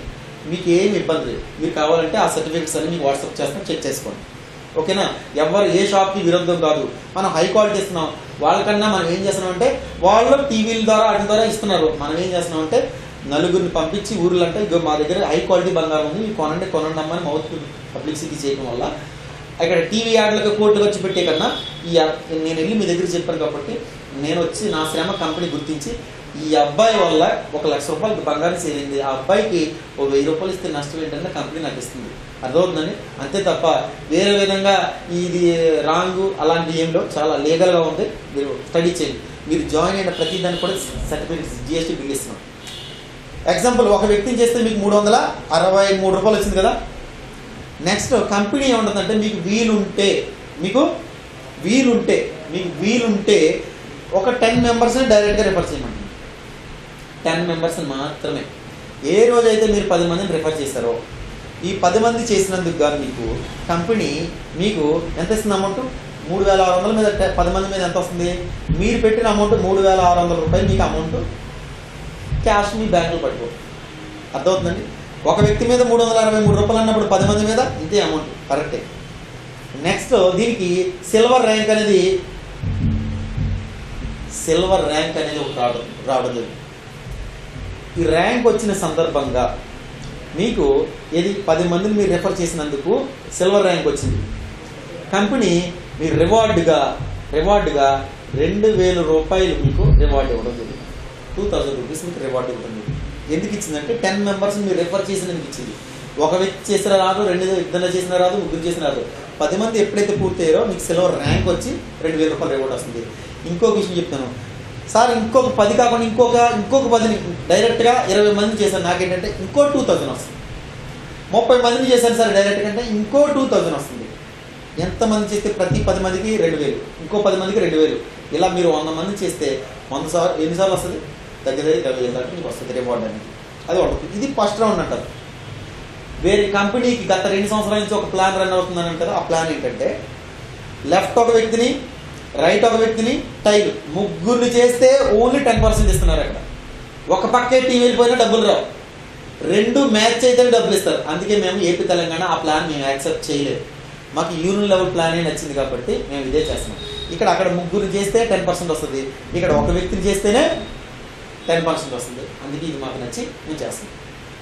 మీకు ఏమి ఇబ్బంది లేదు. మీరు కావాలంటే ఆ సర్టిఫికెట్స్ అన్ని మీకు వాట్సాప్ చేస్తాం, చెక్ చేసుకోండి. ఓకేనా? ఎవరు ఏ షాప్కి విరుద్ధం కాదు. మనం హై క్వాలిటీ ఇస్తున్నాం. వాళ్ళకన్నా మనం ఏం చేస్తున్నామంటే వాళ్ళు టీవీల ద్వారా వాటి ద్వారా ఇస్తున్నారు. మనం ఏం చేస్తున్నామంటే నలుగురిని పంపించి ఊర్లు అంటే ఇగో మా దగ్గర హై క్వాలిటీ బంగారం ఉంది, మీరు కొనండి అమ్మని మౌత్ పబ్లిసిటీ చేయడం వల్ల ఇక్కడ టీవీ యాడ్లకు కోర్టుకు వచ్చి పెట్టే కన్నా నేను వెళ్ళి మీ దగ్గర చెప్పాను కాబట్టి నేను వచ్చి నా శ్రమ కంపెనీ గుర్తించి ఈ అబ్బాయి వల్ల 1,00,000 రూపాయలు బంగారం చేరింది, ఆ అబ్బాయికి 1,000 రూపాయలు ఇస్తే నష్టం ఏంటంటే కంపెనీ నాకు ఇస్తుంది. అర్థమవుతుందండి? అంతే తప్ప వేరే విధంగా ఇది రాంగు అలాంటి ఏంలో చాలా లీగల్గా ఉంది. మీరు స్టడీ చేయండి. మీరు జాయిన్ అయిన ప్రతి దానికి కూడా సర్టిఫికేట్స్ జిఎస్టీ బిల్ ఇస్తున్నాం. ఎగ్జాంపుల్, ఒక వ్యక్తిని చేస్తే మీకు 363 రూపాయలు వచ్చింది కదా. నెక్స్ట్ కంపెనీ ఏముంటుందంటే మీకు వీలుంటే ఒక 10 మెంబర్స్ని డైరెక్ట్గా రిఫర్ చేయమంటుంది. 10 మెంబర్స్ని మాత్రమే. ఏ రోజైతే మీరు 10 మందిని రిఫర్ చేస్తారో ఈ 10 మంది చేసినందుకు కానీ మీకు కంపెనీ మీకు ఎంత ఇస్తుంది అమౌంట్? 3,600 మీద 10 మంది మీద ఎంత వస్తుంది? మీరు పెట్టిన అమౌంట్ 3,600 రూపాయలు మీకు అమౌంట్ క్యాష్ మీ బ్యాంకులో పట్టుకో. అర్థమవుతుందండి? ఒక వ్యక్తి మీద 363 రూపాయలు అన్నప్పుడు 10 మంది మీద ఇంతే అమౌంట్. కరెక్టే. నెక్స్ట్ దీనికి సిల్వర్ ర్యాంక్ అనేది ఒకటి రావడం జరిగింది. ఈ ర్యాంక్ వచ్చిన సందర్భంగా మీకు ఏది 10 మందిని మీరు రెఫర్ చేసినందుకు సిల్వర్ ర్యాంక్ వచ్చింది. కంపెనీ మీరు రివార్డుగా 2,000 రూపాయలు మీకు రివార్డు ఇవ్వడం జరిగింది. 2,000 రూపీస్ మీకు రివార్డు ఇవ్వడం జరిగింది. ఎందుకు ఇచ్చిందంటే 10 మెంబర్స్ మీరు రెఫర్ చేసినందుకు ఇచ్చింది. ఒక వ్యక్తి చేసినా రాదు, 2 ఇద్దరు చేసినా రాదు, 3 చేసినా రాదు. 10 మంది ఎప్పుడైతే పూర్తయ్యారో మీకు సిల్వర్ ర్యాంక్ వచ్చి 2,000 రూపాయలు రివార్డు వస్తుంది. ఇంకొక విషయం చెప్తాను సార్, ఇంకొక 10 కాకుండా ఇంకొక 10ని డైరెక్ట్గా 20 మందిని చేశాను, నాకేంటంటే ఇంకో 2,000 వస్తుంది. 30 మందిని చేశాను సార్ డైరెక్ట్గా అంటే ఇంకో 2,000 వస్తుంది. ఎంతమంది చేస్తే ప్రతి 10 మందికి 2,000, ఇంకో 10 మందికి 2,000, ఇలా మీరు 100 మంది చేస్తే 100 సార్లు ఎన్నిసార్లు వస్తుంది? దగ్గర 20,000 దాకా మీకు వస్తుంది రివార్డ్ అనేది. అది ఒకటి. ఇది ఫస్ట్ రౌండ్ అంటారు. వేరే కంపెనీకి గత 2 సంవత్సరాల నుంచి ఒక ప్లాన్ రన్ అవుతుందని అంటారు. ఆ ప్లాన్ ఏంటంటే లెఫ్ట్ ఒక వ్యక్తిని, రైట్ ఒక వ్యక్తిని, టైల్ ముగ్గురిని చేస్తే ఓన్లీ 10% ఇస్తున్నారు. అక్కడ ఒక పక్కే టీం వెళ్ళిపోయినా డబ్బులు రావు. 2 మ్యాచ్ అయితేనే డబ్బులు ఇస్తారు. అందుకే మేము ఏపీ తెలంగాణ ఆ ప్లాన్ మేము యాక్సెప్ట్ చేయలేదు. మాకు యూనియన్ లెవెల్ ప్లానే నచ్చింది కాబట్టి మేము ఇదే చేస్తున్నాం. అక్కడ ముగ్గురిని చేస్తే 10% వస్తుంది, ఇక్కడ ఒక వ్యక్తిని చేస్తేనే 10% వస్తుంది. అందుకే ఇది మాకు నచ్చి మేము చేస్తున్నాం.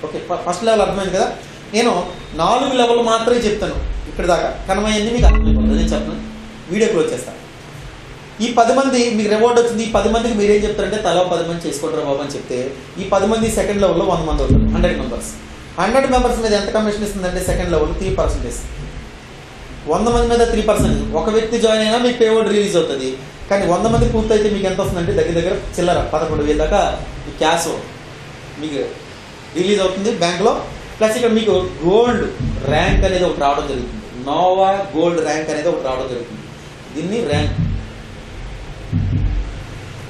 ఓకే, ఫస్ట్ లెవెల్ అర్థమైంది కదా. నేను 4 లెవెల్ మాత్రమే చెప్తాను ఇక్కడ దాకా, కనమయ్యింది మీకు అర్థమైపోతుంది. నేను చెప్తాను, వీడియో క్లోజ్ చేస్తాను. ఈ 10 మంది మీకు రివార్డ్ వచ్చింది. ఈ 10 మందికి మీరేం చెప్తారంటే తలా 10 మంది చేసుకుంటారు బాబు అని చెప్తే ఈ 10 మంది సెకండ్ లెవెల్లో 100 మంది అవుతారు. 100 మెంబర్స్. 100 మెంబర్స్ మీద ఎంత కమిషన్ ఇస్తుందంటే సెకండ్ లెవెల్ 3%. 100 మంది మీద 3%. ఒక వ్యక్తి జాయిన్ అయినా మీకు పేవర్డ్ రిలీజ్ అవుతుంది. కానీ 100 మంది పూర్తయితే మీకు ఎంత వస్తుందంటే దగ్గర చిల్లర 11,000 దాకా క్యాష్ మీకు రిలీజ్ అవుతుంది బ్యాంక్లో. ప్లస్ ఇక్కడ మీకు గోల్డ్ ర్యాంక్ అనేది ఒకటి రావడం జరుగుతుంది. నోవా గోల్డ్ ర్యాంక్ అనేది ఒకటి రావడం జరుగుతుంది. దీన్ని ర్యాంక్,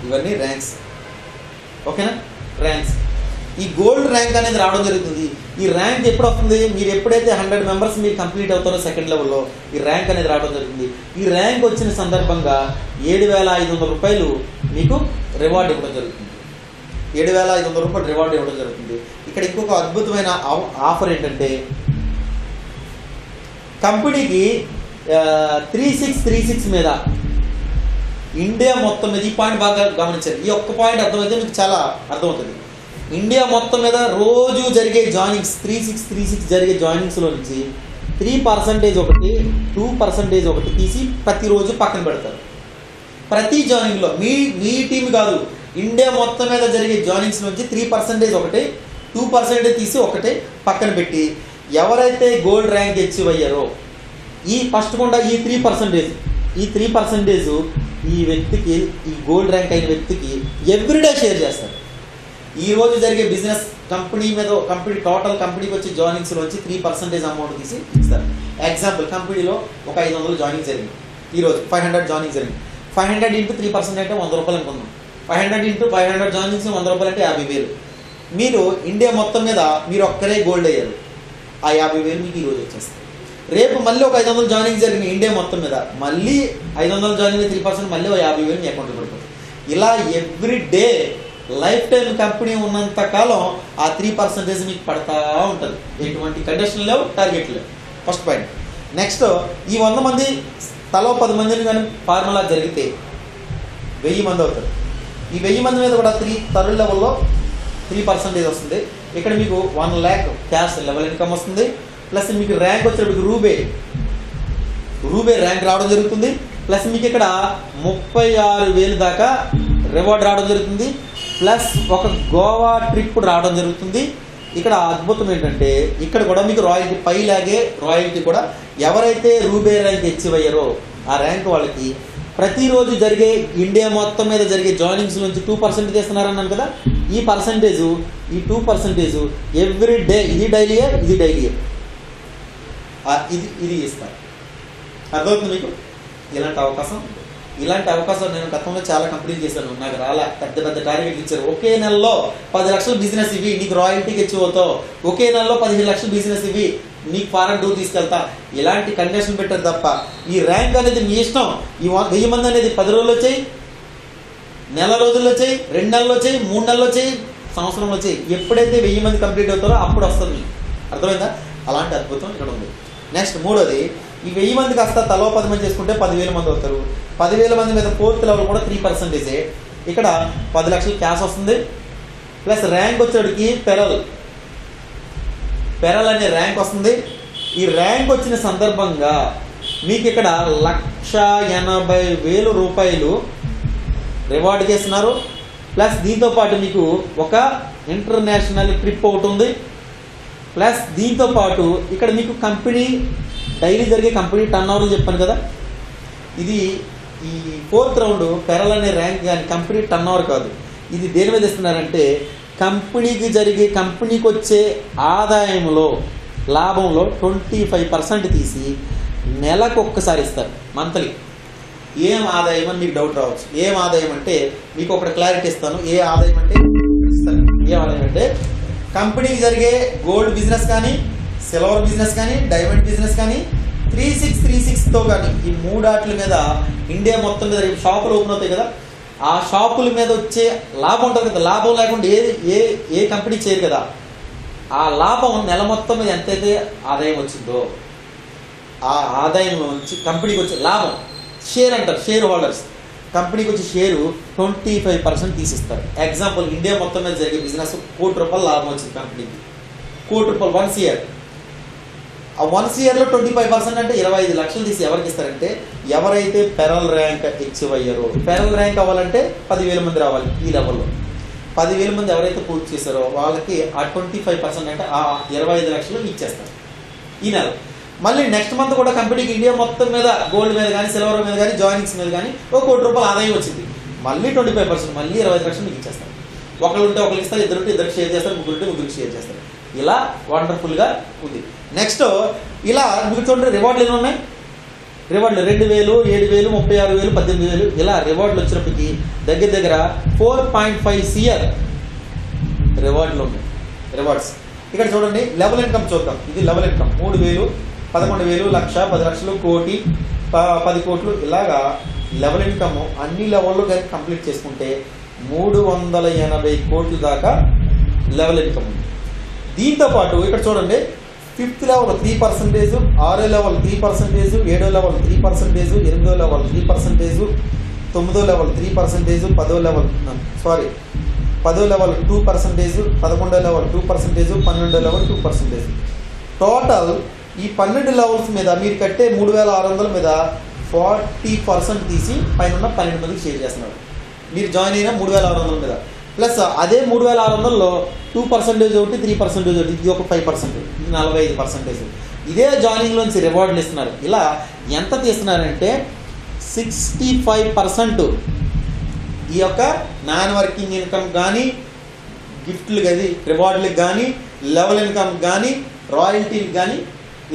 ఇవన్నీ ర్యాంక్స్. ఓకేనా? ర్యాంక్స్. ఈ గోల్డ్ ర్యాంక్ అనేది రావడం జరుగుతుంది. ఈ ర్యాంక్ ఎప్పుడు వస్తుంది? మీరు ఎప్పుడైతే 100 మెంబర్స్ మీరు కంప్లీట్ అవుతారో సెకండ్ లెవెల్లో ఈ ర్యాంక్ అనేది రావడం జరుగుతుంది. ఈ ర్యాంక్ వచ్చిన సందర్భంగా 7,500 రూపాయలు మీకు రివార్డ్ ఇవ్వడం జరుగుతుంది. 7,500 రూపాయలు రివార్డ్ ఇవ్వడం జరుగుతుంది. ఇక్కడ ఇంకొక అద్భుతమైన ఆఫర్ ఏంటంటే కంపెనీకి 3636 మీద ఇండియా మొత్తం మీద, ఈ పాయింట్ బాగా గమనించారు. ఈ ఒక్క పాయింట్ అర్థమైతే మీకు చాలా అర్థమవుతుంది. ఇండియా మొత్తం మీద రోజు జరిగే జాయినింగ్స్ 3636 జరిగే జాయినింగ్స్లో నుంచి 3% ఒకటి, 2% ఒకటి తీసి ప్రతిరోజు పక్కన పెడతారు. ప్రతి జాయినింగ్లో మీ టీం కాదు, ఇండియా మొత్తం మీద జరిగే జాయినింగ్స్ నుంచి 3% ఒకటి, 2% తీసి ఒకటి పక్కన పెట్టి ఎవరైతే గోల్డ్ ర్యాంక్ అచీవ్ అయ్యారో ఈ ఫస్ట్ కూడా ఈ 3% ఈ వ్యక్తికి, ఈ గోల్డ్ ర్యాంక్ అయిన వ్యక్తికి ఎవ్రీడే షేర్ చేస్తారు. ఈ రోజు జరిగే బిజినెస్ కంపెనీ మీద టోటల్ కంపెనీకి వచ్చే జాయినింగ్స్లోంచి 3% అమౌంట్ తీసి ఇస్తారు. ఎగ్జాంపుల్, కంపెనీలో ఒక 500 జాయినింగ్ జరిగింది. ఈరోజు 500 జాయినింగ్ జరిగింది. 500 × 3% అంటే 100 రూపాయలు అనుకుందాం. 500 × 500 జాయినింగ్స్ 100 రూపాయలు అంటే 50,000. మీరు ఇండియా మొత్తం మీద మీరు ఒక్కరే గోల్డ్ అయ్యారు, ఆ 50,000 మీకు ఈరోజు వచ్చేస్తాయి. రేపు మళ్ళీ ఒక 500 జాయినింగ్ జరిగిన ఇండియా మొత్తం మీద మళ్ళీ 500 జాయినింగ్ 3% మళ్ళీ 50,000 మీ అకౌంట్లో పడిపోతుంది. ఇలా every day life time company ఉన్నంత కాలం ఆ 3% మీకు పడతా ఉంటుంది. ఎటువంటి కండిషన్ లేవు, టార్గెట్ లేవు. First point. నెక్స్ట్, ఈ 100 మంది తలో 10 మందిని కానీ ఫార్ములా జరిగితే 1000 మంది అవుతారు. ఈ 1000 మంది మీద కూడా థర్డ్ లెవెల్లో 3% వస్తుంది. ఇక్కడ మీకు 1 lakh క్యాష్ లెవెల్ ఇన్కమ్ వస్తుంది. ప్లస్ మీకు ర్యాంక్ వచ్చేటప్పుడు రూబే ర్యాంక్ రావడం జరుగుతుంది. ప్లస్ మీకు ఇక్కడ 36,000 దాకా రివార్డ్ రావడం జరుగుతుంది. ప్లస్ ఒక గోవా ట్రిప్ రావడం జరుగుతుంది. ఇక్కడ అద్భుతం ఏంటంటే ఇక్కడ కూడా మీకు రాయల్టీ పైలాగే రాయల్టీ కూడా ఎవరైతే రూబే ర్యాంక్ అచీవ్ అయ్యారో ఆ ర్యాంక్ వాళ్ళకి ప్రతిరోజు జరిగే ఇండియా మొత్తం మీద జరిగే జాయినింగ్స్ నుంచి 2% తీస్తున్నారన్నాను కదా. ఈ 2% ఎవ్రీ డే, ఇది డైలీయే ఇది ఇస్తారు. అర్థమవుతుంది మీకు? ఇలాంటి అవకాశం నేను గతంలో చాలా కంపెనీలు చేశాను, నాకు రాలా. పెద్ద టార్గెట్లు ఇచ్చారు. ఒకే నెలలో 10 లక్షలు బిజినెస్ ఇవి నీకు రాయల్టీకి అచీవ్ అవుతావు, ఒకే నెలలో 15 లక్షలు బిజినెస్ ఇవి నీకు ఫారెన్ టూర్ తీసుకెళ్తా, ఇలాంటి కండిషన్ పెట్టారు తప్ప ఈ ర్యాంక్ అనేది మీ ఇష్టం. ఈ 1000 మంది అనేది 10 రోజులు వచ్చాయి, నెల రోజుల్లో వచ్చాయి, 2 నెలలు వచ్చాయి, 3 నెలలు వచ్చాయి, సంవత్సరంలో వచ్చాయి. ఎప్పుడైతే 1000 మంది కంప్లీట్ అవుతారో అప్పుడు వస్తుంది మీకు. అర్థమైందా? అలాంటి అద్భుతం ఇక్కడ ఉంది. నెక్స్ట్, మూడోది, ఈ 1000 మంది కాస్త తలో 10 మంది చేసుకుంటే 10,000 మంది అవుతారు. 10,000 మంది మీద 4th లెవెల్ కూడా 3%. ఇక్కడ 10 లక్షలు క్యాష్ వస్తుంది. ప్లస్ ర్యాంక్ వచ్చేటికి పెరల్ అనే ర్యాంక్ వస్తుంది. ఈ ర్యాంక్ వచ్చిన సందర్భంగా మీకు ఇక్కడ 1,80,000 రూపాయలు రివార్డ్ చేస్తున్నారు. ప్లస్ దీంతో పాటు మీకు ఒక ఇంటర్నేషనల్ ట్రిప్ ఒకటి ఉంది. ప్లస్ దీంతో పాటు ఇక్కడ మీకు కంపెనీ డైలీ జరిగే కంపెనీ టర్న్ ఓవర్ చెప్పాను కదా, ఇది ఈ 4th రౌండ్ పెరల్ అనే ర్యాంక్ కానీ కంపెనీ టర్న్ ఓవర్ కాదు. ఇది దేని మీద ఇస్తున్నారంటే కంపెనీకి వచ్చే ఆదాయంలో లాభంలో 25% తీసి నెలకు ఒక్కసారి ఇస్తారు, మంత్లీ. ఏం ఆదాయం అని మీకు డౌట్ రావచ్చు. ఏం ఆదాయం అంటే మీకు ఒకటి క్లారిటీ ఇస్తాను. ఏ ఆదాయం అంటే కంపెనీకి జరిగే గోల్డ్ బిజినెస్ కానీ, సిల్వర్ బిజినెస్ కానీ, డైమండ్ బిజినెస్ కానీ, 3636తో కానీ ఈ 3 ఆటల మీద ఇండియా మొత్తం మీద షాపులు ఓపెన్ అవుతాయి కదా, ఆ షాపుల మీద వచ్చే లాభం ఉంటుంది కదా. లాభం లేకుండా ఏ కంపెనీ చేయరు కదా. ఆ లాభం నెల మొత్తం మీద ఎంతైతే ఆదాయం వచ్చిందో ఆ ఆదాయం నుంచి కంపెనీకి వచ్చే లాభం షేర్ అంటారు, షేర్ హోల్డర్స్. కంపెనీకి వచ్చే షేరు 25% తీసిస్తారు. ఎగ్జాంపుల్, ఇండియా మొత్తం మీద జరిగే బిజినెస్ ₹1,00,00,000 లాభం వచ్చింది కంపెనీకి. ₹1,00,00,000 1 year. ఆ 1 yearలో 25% అంటే 25 లక్షలు తీసి ఎవరికి ఇస్తారంటే ఎవరైతే పెరల్ ర్యాంక్ అచీవ్ అయ్యారో. పెరల్ ర్యాంక్ అవ్వాలంటే 10,000 మంది రావాలి. ఈ లెవెల్లో 10,000 మంది ఎవరైతే పూర్తి చేశారో వాళ్ళకి ఆ 25% అంటే ఆ 25 లక్షలు ఇచ్చేస్తారు ఈ నెల. మళ్ళీ నెక్స్ట్ మంత్ కూడా కంపెనీకి ఇండియా మొత్తం మీద గోల్డ్ మీద కానీ, సిల్వర్ మీద కానీ, జాయినింగ్స్ మీద కానీ ₹1,00,00,000 ఆదాయం వచ్చింది. మళ్ళీ 25%, మళ్ళీ 25 లక్షలు మీకు ఇచ్చేస్తారు. ఒకళ్ళుంటే ఒకళ్ళు ఇస్తారు, ఇద్దరికి షేర్ చేస్తారు, ముగ్గురికి షేర్ చేస్తారు. ఇలా వండర్ఫుల్గా ఉంది. నెక్స్ట్, ఇలా మీకు చూడండి రివార్డులు ఎన్ని ఉన్నాయి. రివార్డులు 2,000, 7,000, 36,000, 18,000 ఇలా రివార్డులు వచ్చినప్పటికీ దగ్గర 4.5 CR రివార్డులు ఉన్నాయి. రివార్డ్స్ ఇక్కడ చూడండి. లెవెల్ ఇన్కమ్ చూద్దాం. ఇది లెవెల్ ఇన్కమ్ 3,000, 11,000, 1,00,000, 10 లక్షలు, కోటి, 10 కోట్లు ఇలాగా లెవెల్ ఇన్కమ్ అన్ని లెవెల్లో కానీ కంప్లీట్ చేసుకుంటే 380 కోట్ల దాకా లెవెల్ ఇన్కమ్ ఉంది. దీంతో పాటు ఇక్కడ చూడండి 5th లెవెల్ 3%, 6వ లెవెల్ 3%, 7వ లెవెల్ 3%, 8వ లెవెల్ 3%, 9వ లెవెల్ 3%, 10వ లెవెల్ 2%, 11వ లెవెల్ 2%, 12వ లెవెల్ 2%. టోటల్ ఈ 12 లెవెల్స్ మీద మీరు కట్టే 3,600 మీద 40% తీసి పైన 12 మందికి షేర్ చేస్తున్నారు. మీరు జాయిన్ అయిన 3,600 మీద ప్లస్ అదే 3,600లో 2% ఒకటి, 3% ఒకటి, ఇది ఒక 5%, ఇది 45%. ఇదే జాయినింగ్లోంచి రివార్డులు ఇస్తున్నారు. ఇలా ఎంత తీస్తున్నారంటే 65% ఈ యొక్క నాన్ వర్కింగ్ ఇన్కమ్ కానీ, గిఫ్ట్లు కానీ, రివార్డులకు కానీ, లెవెల్ ఇన్కమ్ కానీ, రాయల్టీలకు కానీ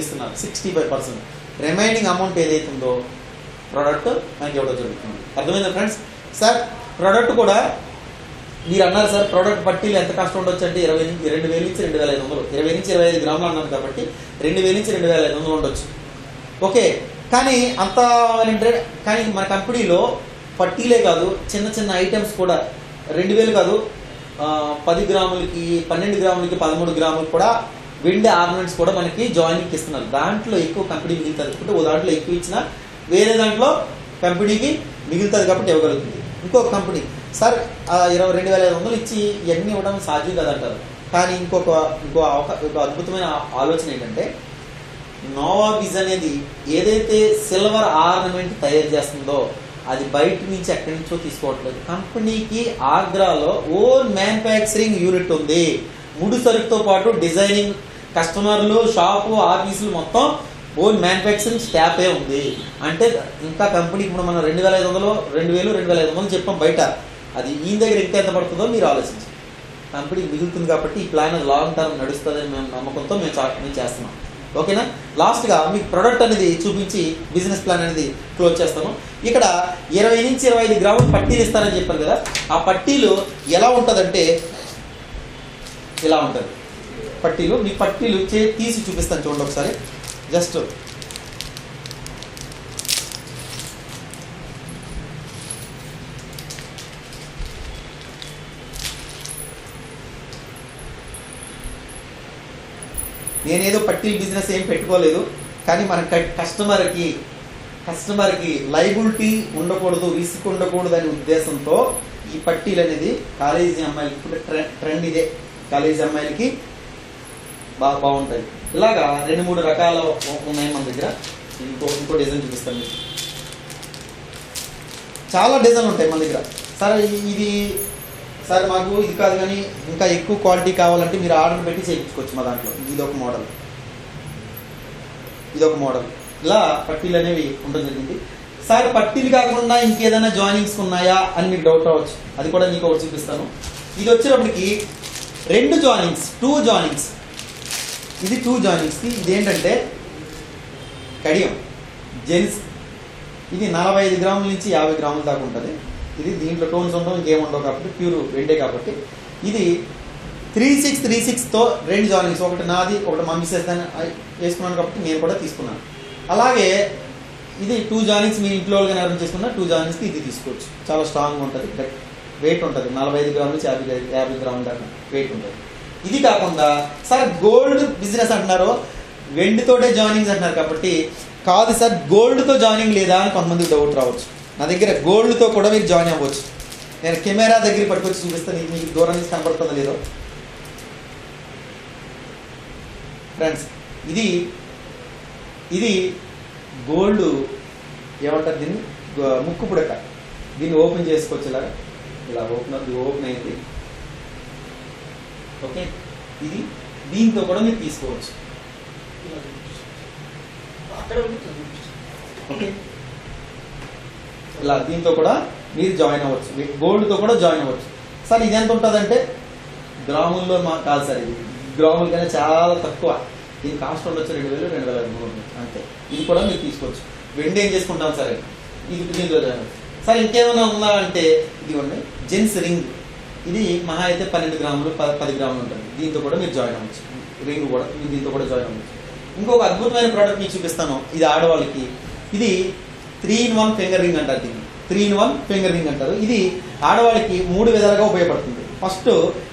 ఇస్తున్నారు 65%. రిమైనింగ్ అమౌంట్ ఏదైతుందో ప్రోడక్ట్ మనకి ఇవ్వడం జరుగుతుంది. అర్థమైందా ఫ్రెండ్స్? సార్ ప్రోడక్ట్ కూడా మీరు అన్నారు సార్ ప్రోడక్ట్ పట్టీలు ఎంత కష్టం ఉండొచ్చు అంటే 2,000 నుంచి 2,500, 20 నుంచి 25 గ్రాములు అన్నారు కాబట్టి 2,000 నుంచి 2,500 ఉండొచ్చు. ఓకే, కానీ అంత అంటే కానీ మన కంపెనీలో పట్టీలే కాదు చిన్న చిన్న ఐటమ్స్ కూడా 2,000 కాదు 10 గ్రాములకి 12 గ్రాములకి 13 గ్రాములకి కూడా వెండి ఆర్నమెంట్స్ కూడా మనకి జాయినింగ్కి ఇస్తున్నారు. దాంట్లో ఎక్కువ కంపెనీ మిగులుతుంది అంటే ఓ దాంట్లో ఎక్కువ ఇచ్చినా వేరే దాంట్లో కంపెనీకి మిగులుతుంది కాబట్టి ఇవ్వగలుగుతుంది. ఇంకొక కంపెనీ సార్ 22,500 ఇచ్చి ఇవన్నీ ఇవ్వడం సాధ్యం కదంటారు. కానీ ఇంకో అద్భుతమైన ఆలోచన ఏంటంటే నోవా బిజ్ అనేది ఏదైతే సిల్వర్ ఆర్నమెంట్ తయారు చేస్తుందో అది బయట నుంచి ఎక్కడి నుంచో తీసుకోవట్లేదు. కంపెనీకి ఆగ్రాలో ఓన్ మ్యానుఫ్యాక్చరింగ్ యూనిట్ ఉంది. ముడి సరుకుతో పాటు డిజైనింగ్, కస్టమర్లు, షాపు, ఆఫీసులు మొత్తం ఓన్ మ్యానుఫ్యాక్చరింగ్ స్టాఫే ఉంది. అంటే ఇంకా కంపెనీకి ఇప్పుడు మనం 2,500, 2,500 చెప్పాం బయట, అది ఈయన దగ్గర ఇంకా ఎంత పడుతుందో మీరు ఆలోచించండి. కంపెనీ మిగులుతుంది కాబట్టి ఈ ప్లాన్ లాంగ్ టర్మ్ నడుస్తుందని మేము నమ్మకంతో మేము చేస్తున్నాం. ఓకేనా? లాస్ట్గా మీకు ప్రొడక్ట్ అనేది చూపించి బిజినెస్ ప్లాన్ అనేది క్లోజ్ చేస్తాను. ఇక్కడ 20 నుంచి 25 గ్రాములు పట్టీలు ఇస్తారని చెప్పాను కదా, ఆ పట్టీలు ఎలా ఉంటుందంటే ఇలా ఉంటుంది. పట్టీలు మీ పట్టీలు తీసి చూపిస్తాను చూడండి ఒకసారి. జస్ట్ నేనేదో పట్టీల బిజినెస్ ఏం పెట్టుకోలేదు, కానీ మన కస్టమర్కి లైబిలిటీ ఉండకూడదు, రిస్క్ ఉండకూడదు అనే ఉద్దేశంతో ఈ పట్టీలు అనేది కాలేజీ అమ్మాయిలకి ఇప్పుడు ట్రెండ్ ఇదే. కాలేజీ అమ్మాయిలకి బాగుంటాయి. ఇలాగా 2-3 రకాల ఉన్నాయి మన దగ్గర. ఇంకో డిజైన్ చూపిస్తాను మీకు. చాలా డిజైన్లు ఉంటాయి మన దగ్గర. సార్ ఇది సార్ మాకు ఇది కాదు కానీ ఇంకా ఎక్కువ క్వాలిటీ కావాలంటే మీరు ఆర్డర్ పెట్టి చేయించుకోవచ్చు మా దాంట్లో. ఇదొక మోడల్ ఇలా పట్టీలు అనేవి ఉండడం జరిగింది. సార్ పట్టీలు కాకుండా ఇంకేదైనా జాయినింగ్స్ ఉన్నాయా అని మీకు డౌట్ రావచ్చు, అది కూడా మీకు ఒకటి చూపిస్తాను. ఇది వచ్చేటప్పటికి 2 జాయినింగ్స్, 2 జాయినింగ్స్. ఇది 2 జాయినింగ్స్కి ఇదేంటంటే కడియం జెంట్స్. ఇది 45 గ్రాముల నుంచి 50 గ్రాముల దాకా ఉంటుంది. ఇది దీంట్లో టోన్స్ ఉండవు, ఇంకేముండవు కాబట్టి ప్యూర్ వెండే కాబట్టి. ఇది 3636తో 2 జాయినింగ్స్, ఒకటి నాది ఒకటి మమ్మీ చేస్తాను వేసుకున్నాను కాబట్టి నేను కూడా తీసుకున్నాను. అలాగే ఇది 2 జాయినింగ్స్ మీ ఇంట్లో వాళ్ళగా ఎవరైనా చేసుకున్నా 2 జాయినింగ్స్కి ఇది తీసుకోవచ్చు. చాలా స్ట్రాంగ్గా ఉంటుంది, వెయిట్ ఉంటుంది. 45 గ్రాముల నుంచి 50 గ్రాముల దాకా వెయిట్ ఉంటుంది. ఇది కాకుండా సార్ గోల్డ్ బిజినెస్ అంటున్నారు, వెండితోటే జాయినింగ్స్ అంటున్నారు కాబట్టి కాదు సార్ గోల్డ్తో జాయినింగ్ లేదా అని కొంతమంది డౌట్ రావచ్చు. నా దగ్గర గోల్డ్తో కూడా మీరు జాయిన్ అవ్వచ్చు. నేను కెమెరా దగ్గర పట్టుకొచ్చి చూపిస్తాను, మీకు దూరం నుంచి కనపడుతుందో లేదో. ఫ్రెండ్స్ ఇది గోల్డ్ ఏమంటారు దీన్ని, ముక్కు పుడక. దీన్ని ఓపెన్ చేసుకోవచ్చు ఇలా ఓపెన్ అయింది. ఓకే, ఇది దీంతో కూడా మీరు తీసుకోవచ్చు. ఓకే, ఇలా దీంతో కూడా మీరు జాయిన్ అవ్వచ్చు, గోల్డ్తో కూడా జాయిన్ అవ్వచ్చు. సార్ ఇది ఎంత ఉంటుందంటే గ్రాముల్లో కాదు సార్, ఇది గ్రాముల కన్నా చాలా తక్కువ. దీని కాస్ట్ ఉండొచ్చు 2,000, 2,500 అంతే. ఇది కూడా మీరు తీసుకోవచ్చు. వెండి ఏం చేసుకుంటాం సార్, ఇది దీంట్లో జాయిన్. సార్ ఇంకేమైనా ఉందా అంటే ఇదిగోండి జెంట్స్ రింగ్. ఇది మహా అయితే 12 గ్రాములు 10 గ్రాములు ఉంటుంది. దీంతో కూడా మీరు జాయిన్ అవ్వచ్చు. రింగ్ కూడా మీరు దీంతో కూడా జాయిన్ అవ్వచ్చు. ఇంకొక అద్భుతమైన ప్రోడక్ట్ మీకు చూపిస్తాను. ఇది ఆడవాళ్ళకి, ఇది 3-in-1 ఫింగర్ రింగ్ అంటారు. దీన్ని 3-in-1 ఫింగర్ రింగ్ అంటారు. ఇది ఆడవాళ్ళకి 3 విధాలుగా ఉపయోగపడుతుంది. ఫస్ట్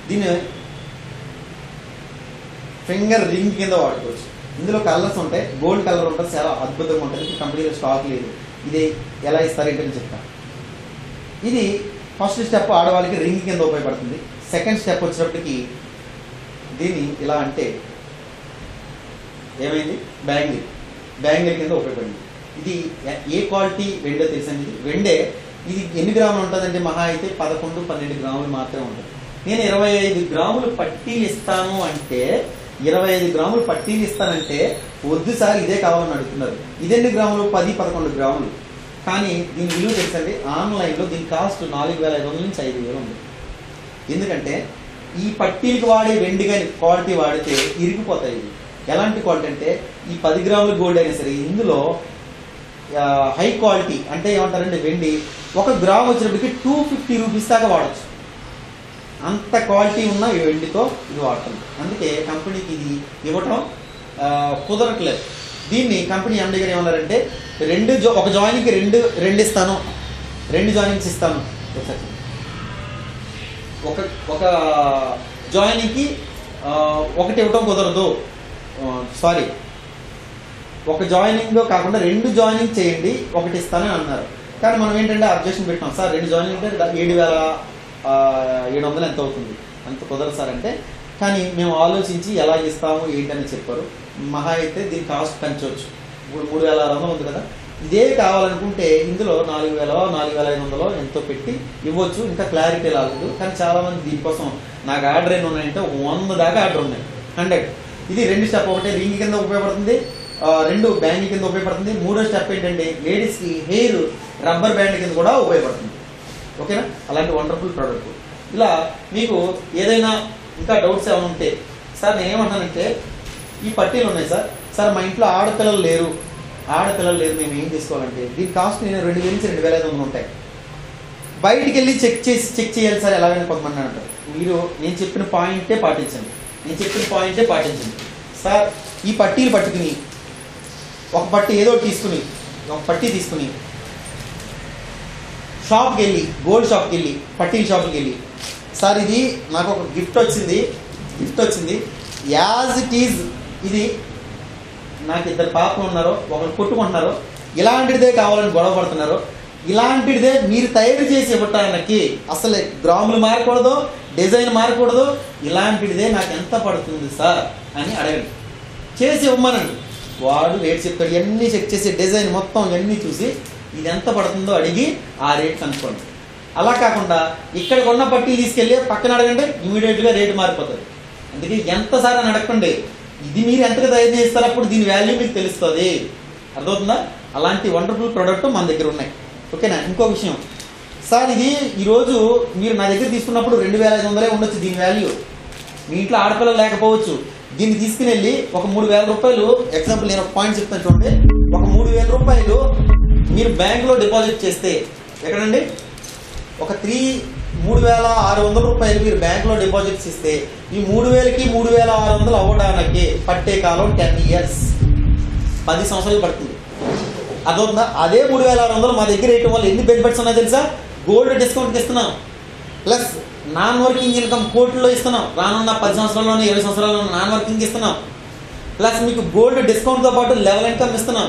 దీన్ని ఫింగర్ రింగ్ కింద వాడుకోవచ్చు. ఇందులో కలర్స్ ఉంటాయి, గోల్డ్ కలర్ ఉంటుంది, చాలా అద్భుతంగా ఉంటుంది. కంపెనీలో స్టాక్ లేదు. ఇది ఎలా ఇస్తారంటే నేను చెప్తాను. ఇది ఫస్ట్ స్టెప్ ఆడవాళ్ళకి రింగ్ కింద ఉపయోగపడుతుంది. సెకండ్ స్టెప్ వచ్చేటప్పటికి దీన్ని ఇలా అంటే ఏమైంది, బ్యాంగిల్ కింద ఉపయోగపడింది. ఇది ఏ క్వాలిటీ వెండే తెలుసండి. ఇది వెండే. ఇది ఎన్ని గ్రాములు ఉంటుందంటే మహా అయితే 11-12 గ్రాములు మాత్రమే ఉంటుంది. నేను 25 గ్రాములు పట్టీలు ఇస్తాను అంటే 25 గ్రాములు పట్టీలు ఇస్తానంటే వద్దు సార్ ఇదే కావాలని అడుగుతున్నారు. ఇదెన్ని గ్రాములు, 10-11 గ్రాములు. కానీ దీని విలువ తెలుసండి, ఆన్లైన్లో దీని కాస్ట్ 4,500 నుంచి 5,000 ఉంది. ఎందుకంటే ఈ పట్టీలకు వాడే వెండి కానీ క్వాలిటీ వాడితే ఇరిగిపోతాయి. ఇవి ఎలాంటి క్వాలిటీ అంటే ఈ 10 గ్రాముల గోల్డ్ అయినా సరే ఇందులో హై క్వాలిటీ అంటే ఏమంటారంటే వెండి 1 గ్రామ్ వచ్చినప్పటికీ 250 రూపీస్ దాకా వాడచ్చు. అంత క్వాలిటీ ఉన్న వెండితో ఇది వాడుతుంది. అందుకే కంపెనీకి ఇది ఇవ్వటం కుదరట్లేదు. దీన్ని కంపెనీ ఎండి గారు ఏమన్నారంటే ఒక జాయినింగ్కి రెండు ఇస్తాను, 2 జాయినింగ్స్ ఇస్తాను. ఒక జాయినింగ్కి ఒకటి ఇవ్వటం కుదరదు, సారీ, ఒక జాయినింగ్ కాకుండా 2 జాయినింగ్ చేయండి, ఒకటి ఇస్తానని అన్నారు. కానీ మనం ఏంటంటే అబ్జెక్షన్ పెట్టినాం, సార్ 2 జాయినింగ్ అంటే 7,700 ఎంత అవుతుంది, అంత కుదరదు సార్ అంటే. కానీ మేము ఆలోచించి ఎలా ఇస్తాము ఏంటని చెప్పారు. మహా అయితే దీని కాస్ట్ పెంచవచ్చు. ఇప్పుడు 3,600 ఉంది కదా, ఇదే కావాలనుకుంటే ఇందులో 4,000-4,500 ఎంతో పెట్టి ఇవ్వచ్చు. ఇంకా క్లారిటీ రాలేదు. కానీ చాలామంది దీనికోసం నాకు ఆర్డర్ ఎన్ని ఉన్నాయంటే 100 దాకా ఆర్డర్ ఉన్నాయి, 100. ఇది 2 స్టెప్. ఒకటి రింగ్ కింద ఉపయోగపడుతుంది, 2 బ్యాండ్ కింద ఉపయోగపడుతుంది. 3వ స్టెప్ ఏంటంటే లేడీస్కి హెయిర్ రబ్బర్ బ్యాండ్ కింద కూడా ఉపయోగపడుతుంది. ఓకేనా? అలాంటి వండర్ఫుల్ ప్రోడక్ట్. ఇలా మీకు ఏదైనా ఇంకా డౌట్స్ ఏమైనా ఉంటే, సార్ నేను ఏమంటానంటే ఈ పట్టీలు ఉన్నాయి సార్ మా ఇంట్లో ఆడపిల్లలు లేరు మేము ఏం చేసుకోవాలంటే దీని కాస్ట్ నేను 2,000 నుంచి 2,500 ఉంటాయి. బయటికి వెళ్ళి చెక్ చేయాలి సార్ ఎలాగైనా కొంతమంది అంటారు. మీరు నేను చెప్పిన పాయింటే పాటించండి. సార్ ఈ పట్టీలు పట్టుకుని ఒక పట్టీ ఏదో తీసుకుని షాప్కి వెళ్ళి, గోల్డ్ షాప్కి వెళ్ళి, పట్టీల షాప్కి వెళ్ళి, సార్ ఇది నాకు ఒక గిఫ్ట్ వచ్చింది యాజ్ ఇట్ ఈజ్, ఇది నాకు 2 పాపలు ఉన్నారు, ఒకరు కొట్టుకుంటున్నారు, ఇలాంటిదే కావాలని గొడవ పడుతున్నారు, ఇలాంటిదే మీరు తయారు చేసి ఇవ్వటానికి అసలు గ్రాములు మారకూడదు, డిజైన్ మారకూడదు, ఇలాంటిదే నాకు ఎంత పడుతుంది సార్ అని అడగండి. చేసి ఇవ్వమనండి. వాడు రేట్ చెప్తాడు. ఇవన్నీ చెక్ చేసి డిజైన్ మొత్తం ఇవన్నీ చూసి ఇది ఎంత పడుతుందో అడిగి ఆ రేట్ కనుక్కోండి. అలా కాకుండా ఇక్కడ కొన్న పట్టీ తీసుకెళ్ళి పక్కన అడగండి, ఇమీడియట్గా రేటు మారిపోతుంది. అందుకే ఎంత సార్ అని అడగండి, ఇది మీరు ఎంతగా తయారు చేస్తారు, అప్పుడు దీని వాల్యూ మీకు తెలుస్తుంది. అర్థమవుతుందా? అలాంటి వండర్ఫుల్ ప్రోడక్ట్ మన దగ్గర ఉన్నాయి. ఓకేనా? ఇంకో విషయం సార్, ఇది ఈరోజు మీరు నా దగ్గర తీసుకున్నప్పుడు 2,500 ఉండొచ్చు దీని వాల్యూ. మీ ఇంట్లో ఆడపిల్లలు లేకపోవచ్చు. దీన్ని తీసుకుని వెళ్ళి ఒక 3,000 రూపాయలు, ఎగ్జాంపుల్ నేను ఒక పాయింట్ చెప్తాను చూడండి, ఒక 3,000 రూపాయలు మీరు బ్యాంకులో డిపాజిట్ చేస్తే, ఎక్కడండి, ఒక 3,600 రూపాయలు మీరు బ్యాంకులో డిపాజిట్స్ ఇస్తే ఈ 3,000కి 3,600 అవ్వడానికి పట్టే కాలం 10 years, 10 సంవత్సరాలు పడుతుంది. అదవుతుందా? అదే 3,600 మా దగ్గర వేయటం వల్ల ఎన్ని బెనిఫిట్స్ ఉన్నాయో తెలుసా? గోల్డ్ డిస్కౌంట్కి ఇస్తున్నాం, ప్లస్ నాన్ వర్కింగ్ ఇన్కమ్ కోర్టులో ఇస్తున్నాం. రానున్న 10 సంవత్సరాల్లోనే 20 సంవత్సరాల్లో నాన్ వర్కింగ్ ఇస్తున్నాం. ప్లస్ మీకు గోల్డ్ డిస్కౌంట్తో పాటు లెవెల్ ఇన్కమ్ ఇస్తున్నాం.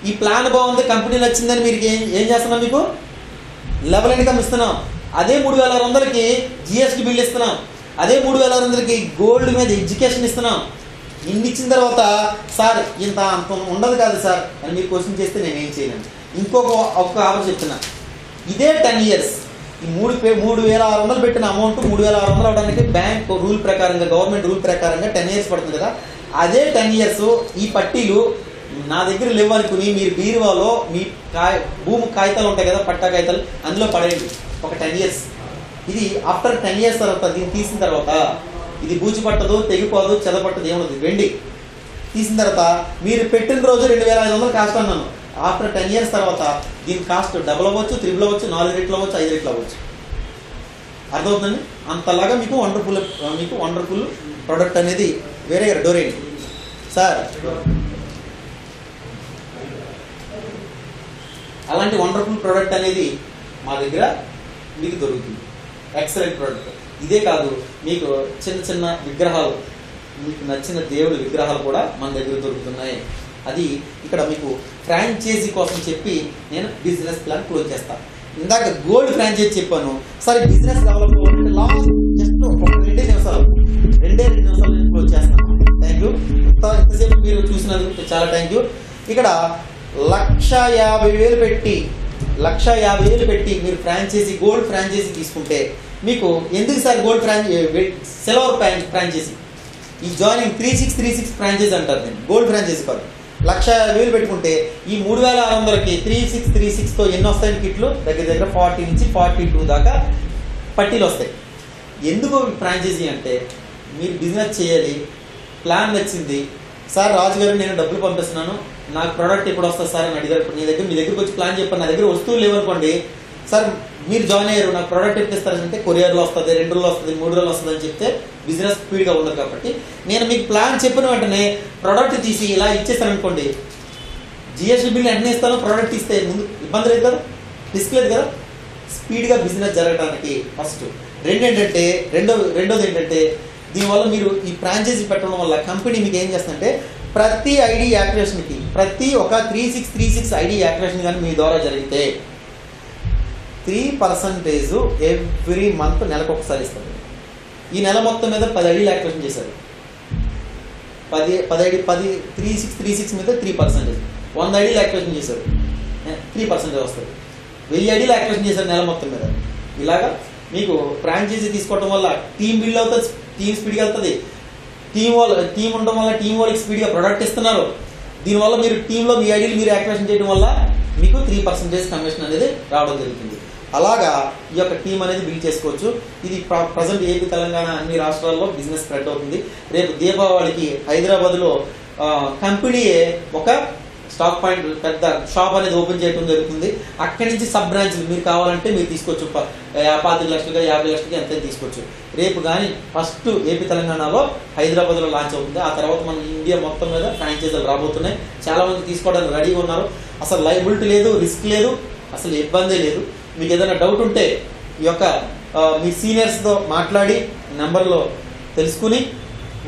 ఈ ప్లాన్ బాగుంది, కంపెనీ నచ్చిందని మీరు ఏం చేస్తున్నాం, మీకు లెవెల్ ఇన్కమ్ ఇస్తున్నాం. అదే 3,600కి జిఎస్టీ బిల్ ఇస్తున్నాం. అదే 3,600కి గోల్డ్ మీద ఎడ్యుకేషన్ ఇస్తున్నాం. ఇన్ని ఇచ్చిన తర్వాత సార్ అంత ఉండదు కాదు సార్ అని మీరు క్వశ్చన్ చేస్తే నేనేం చేయలేను. ఒక్క ఆఫర్ చెప్తున్నా, ఇదే 10 years ఈ 3,600 పెట్టిన అమౌంట్ 3,600 అవడానికి బ్యాంక్ రూల్ ప్రకారంగా, గవర్నమెంట్ రూల్ ప్రకారంగా 10 years పడుతుంది కదా. అదే 10 years ఈ పట్టీలు నా దగ్గర లేవనుకుని మీరు బీరువాలో మీ భూమి కాగితాలు ఉంటాయి కదా, పట్టా కాగితాలు, అందులో పడేయండి ఒక 10 years. ఇది ఆఫ్టర్ 10 years తర్వాత దీన్ని తీసిన తర్వాత ఇది బూచి పట్టదు, తెగిపోదు, చెదపట్టదు, ఏముండదు. వెండి తీసిన తర్వాత మీరు పెట్టిన రోజు 2,500 కాస్ట్ అన్నాను. ఆఫ్టర్ 10 years తర్వాత దీని కాస్ట్ డబుల్ అవ్వచ్చు, 3 అవ్వచ్చు, 4 రెట్లు అవ్వచ్చు, 5 రెట్లు అవ్వచ్చు. అర్థమవుతుందండి? అంతలాగా మీకు వండర్ఫుల్ ప్రోడక్ట్ అనేది వేరే డోరేంటి సార్. అలాంటి వండర్ఫుల్ ప్రోడక్ట్ అనేది మా దగ్గర మీకు దొరుకుతుంది. Excellent product. ఇదే కాదు, మీకు చిన్న విగ్రహాలు, మీకు నచ్చిన దేవుడి విగ్రహాలు కూడా మన దగ్గర దొరుకుతున్నాయి. అది ఇక్కడ మీకు ఫ్రాంచైజీ కోసం చెప్పి నేను బిజినెస్ ప్లాన్ క్లోజ్ చేస్తాను. ఇందాక గోల్డ్ ఫ్రాంచైజీ చెప్పాను సార్. బిజినెస్ డెవలప్ అవ్వాలంటే లాస్ట్ జస్ట్ 2 నిమిషాలు నేను క్లోజ్ చేస్తాను. Thank you. ఇంతసేపు మీరు చూసినందుకు చాలా థ్యాంక్ యూ. ఇక్కడ 1,50,000 పెట్టి మీరు గోల్డ్ ఫ్రాంచైజీ తీసుకుంటే మీకు ఎందుకు సార్ గోల్డ్ సిల్వర్ ఫ్రాంచైజీ, ఈ జాయినింగ్ 3636 ఫ్రాంచైజీ అంటారు. నేను గోల్డ్ ఫ్రాంచైజీ కాదు. 1,50,000 పెట్టుకుంటే ఈ 3,600కి 3636తో ఎన్ని వస్తాయి కిట్లు? దగ్గర 40 నుంచి 42 దాకా పట్టీలు వస్తాయి. ఎందుకు ఫ్రాంచైజీ అంటే మీరు బిజినెస్ చేయాలి, ప్లాన్ నచ్చింది సార్, రాజుగారు నేను డబ్బులు పంపిస్తున్నాను, నాకు ప్రోడక్ట్ ఎప్పుడు వస్తుంది సార్ అని అడిగారు. మీ దగ్గరికి వచ్చి ప్లాన్ చెప్పాను, నా దగ్గర వస్తువులు లేవనుకోండి, సార్ మీరు జాయిన్ అయ్యారు, నాకు ప్రోడక్ట్ ఎక్కిస్తారంటే కొరియర్లో వస్తుంది, 2 రోజులు వస్తుంది, 3 రోజులు వస్తుంది అని చెప్తే బిజినెస్ స్పీడ్గా ఉండదు. కాబట్టి నేను మీకు ప్లాన్ చెప్పిన వెంటనే ప్రోడక్ట్ తీసి ఇలా ఇచ్చేస్తాను అనుకోండి, జిఎస్టీ బిల్ వెంటనే ఇస్తాను, ప్రోడక్ట్ ఇస్తే ముందు ఇబ్బంది లేదు కదా, రిస్క్ లేదు కదా, స్పీడ్గా బిజినెస్ జరగడానికి ఫస్ట్. రెండోది ఏంటంటే దీనివల్ల మీరు ఈ ఫ్రాంచైజీ పెట్టడం వల్ల కంపెనీ మీకు ఏం చేస్తుందంటే ప్రతి ఐడి యాక్టివేషన్కి, ప్రతి ఒక 3636 ఐడి యాక్టివేషన్ కానీ మీ ద్వారా జరిగితే 3% ఎవ్రీ మంత్ నెలకు ఒకసారి ఇస్తారు. ఈ నెల మొత్తం మీద 10 ఐడీలు యాక్టివేషన్ చేశారు, 3636 మీద 3%, 100 ఐడీలు యాక్టివేషన్ చేశారు 3% వస్తుంది, 1000 ఐడీలు యాక్టివేషన్ చేశారు నెల మొత్తం మీద. ఇలాగా మీకు ఫ్రాంచైజీ తీసుకోవడం వల్ల టీం బిల్డ్ అవుతుంది, టీం స్పీడ్గా వెళ్తుంది, టీం ఉండడం వల్ల టీం వాళ్ళకి స్పీడ్గా ప్రొడక్ట్ ఇస్తున్నారు. దీనివల్ల మీరు టీంలో మీ ఐడీలు మీరు యాక్టివేషన్ చేయడం వల్ల మీకు 3% కమిషన్ అనేది రావడం జరుగుతుంది. అలాగా ఈ యొక్క టీం అనేది బిల్డ్ చేసుకోవచ్చు. ఇది ప్రజెంట్ ఏపీ, తెలంగాణ అన్ని రాష్ట్రాల్లో బిజినెస్ స్ప్రెడ్ అవుతుంది. రేపు దీపావళికి హైదరాబాద్లో కంపెనీయే ఒక స్టాక్ పాయింట్ పెద్ద షాప్ అనేది ఓపెన్ చేయడం జరుగుతుంది. అక్కడి నుంచి సబ్ బ్రాంచ్లు మీరు కావాలంటే మీరు తీసుకోవచ్చు, 25 లక్షలుగా 50 లక్షలకి ఎంత తీసుకోవచ్చు. రేపు కానీ ఫస్ట్ ఏపీ తెలంగాణలో హైదరాబాద్లో లాంచ్ అవుతుంది. ఆ తర్వాత మన ఇండియా మొత్తం మీద ఫ్రాంచైజీలు రాబోతున్నాయి. చాలా మంది తీసుకోవడానికి రెడీగా ఉన్నారు. అసలు లయబిలిటీ లేదు, రిస్క్ లేదు, అసలు ఇబ్బందే లేదు. మీకు ఏదైనా డౌట్ ఉంటే ఈ యొక్క మీ సీనియర్స్తో మాట్లాడి నెంబర్లో తెలుసుకుని,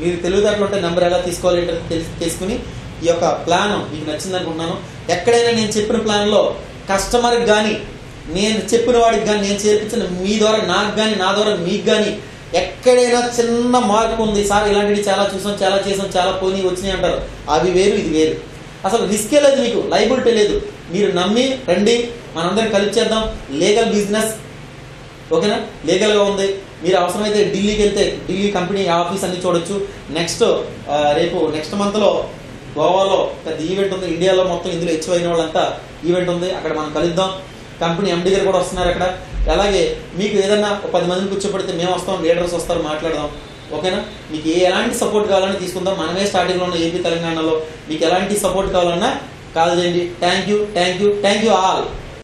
మీరు తెలివితేటలు ఉంటే నెంబర్ ఎలా తీసుకోవాలి ఏంటో తెలుసుకుని ఈ యొక్క ప్లాన్ మీకు నచ్చింది అనుకుంటున్నాను. ఎక్కడైనా నేను చెప్పిన ప్లాన్లో కస్టమర్కి కానీ, నేను చెప్పిన వాడికి కానీ, నేను చేర్పించిన మీ ద్వారా నాకు కానీ, నా ద్వారా మీకు కానీ ఎక్కడైనా చిన్న మార్పు ఉంది, సార్ ఇలాంటివి చాలా చూసాం, చాలా చేసాం, చాలా పోనీ వచ్చినాయి అంటారు, అవి వేరు ఇది వేరు. అసలు రిస్కే లేదు, మీకు లైబిలిటీ లేదు. మీరు నమ్మి రండి, మనందరం కలిసి చేద్దాం. లీగల్ బిజినెస్, ఓకేనా, లీగల్గా ఉంది. మీరు అవసరమైతే ఢిల్లీకి వెళ్తే ఢిల్లీ కంపెనీ ఆఫీస్ అన్ని చూడొచ్చు. నెక్స్ట్ మంత్లో గోవాలో పెద్ద ఈవెంట్ ఉంది, ఇండియాలో మొత్తం ఇందులో హెచ్ అయిన వాళ్ళంతా ఈవెంట్ ఉంది, అక్కడ మనం కలుద్దాం. కంపెనీ ఎండి గారు కూడా వస్తున్నారు అక్కడ. అలాగే మీకు ఏదన్నా 10 మందిని కూర్చోబెడితే మేము వస్తాం, లీడర్స్ వస్తారు, మాట్లాడదాం, ఓకేనా. మీకు ఎలాంటి సపోర్ట్ కావాలని తీసుకుందాం. మనమే స్టార్టింగ్లో ఉన్న ఏపీ తెలంగాణలో మీకు ఎలాంటి సపోర్ట్ కావాలన్నా కాల్ చేయండి. Thank you all.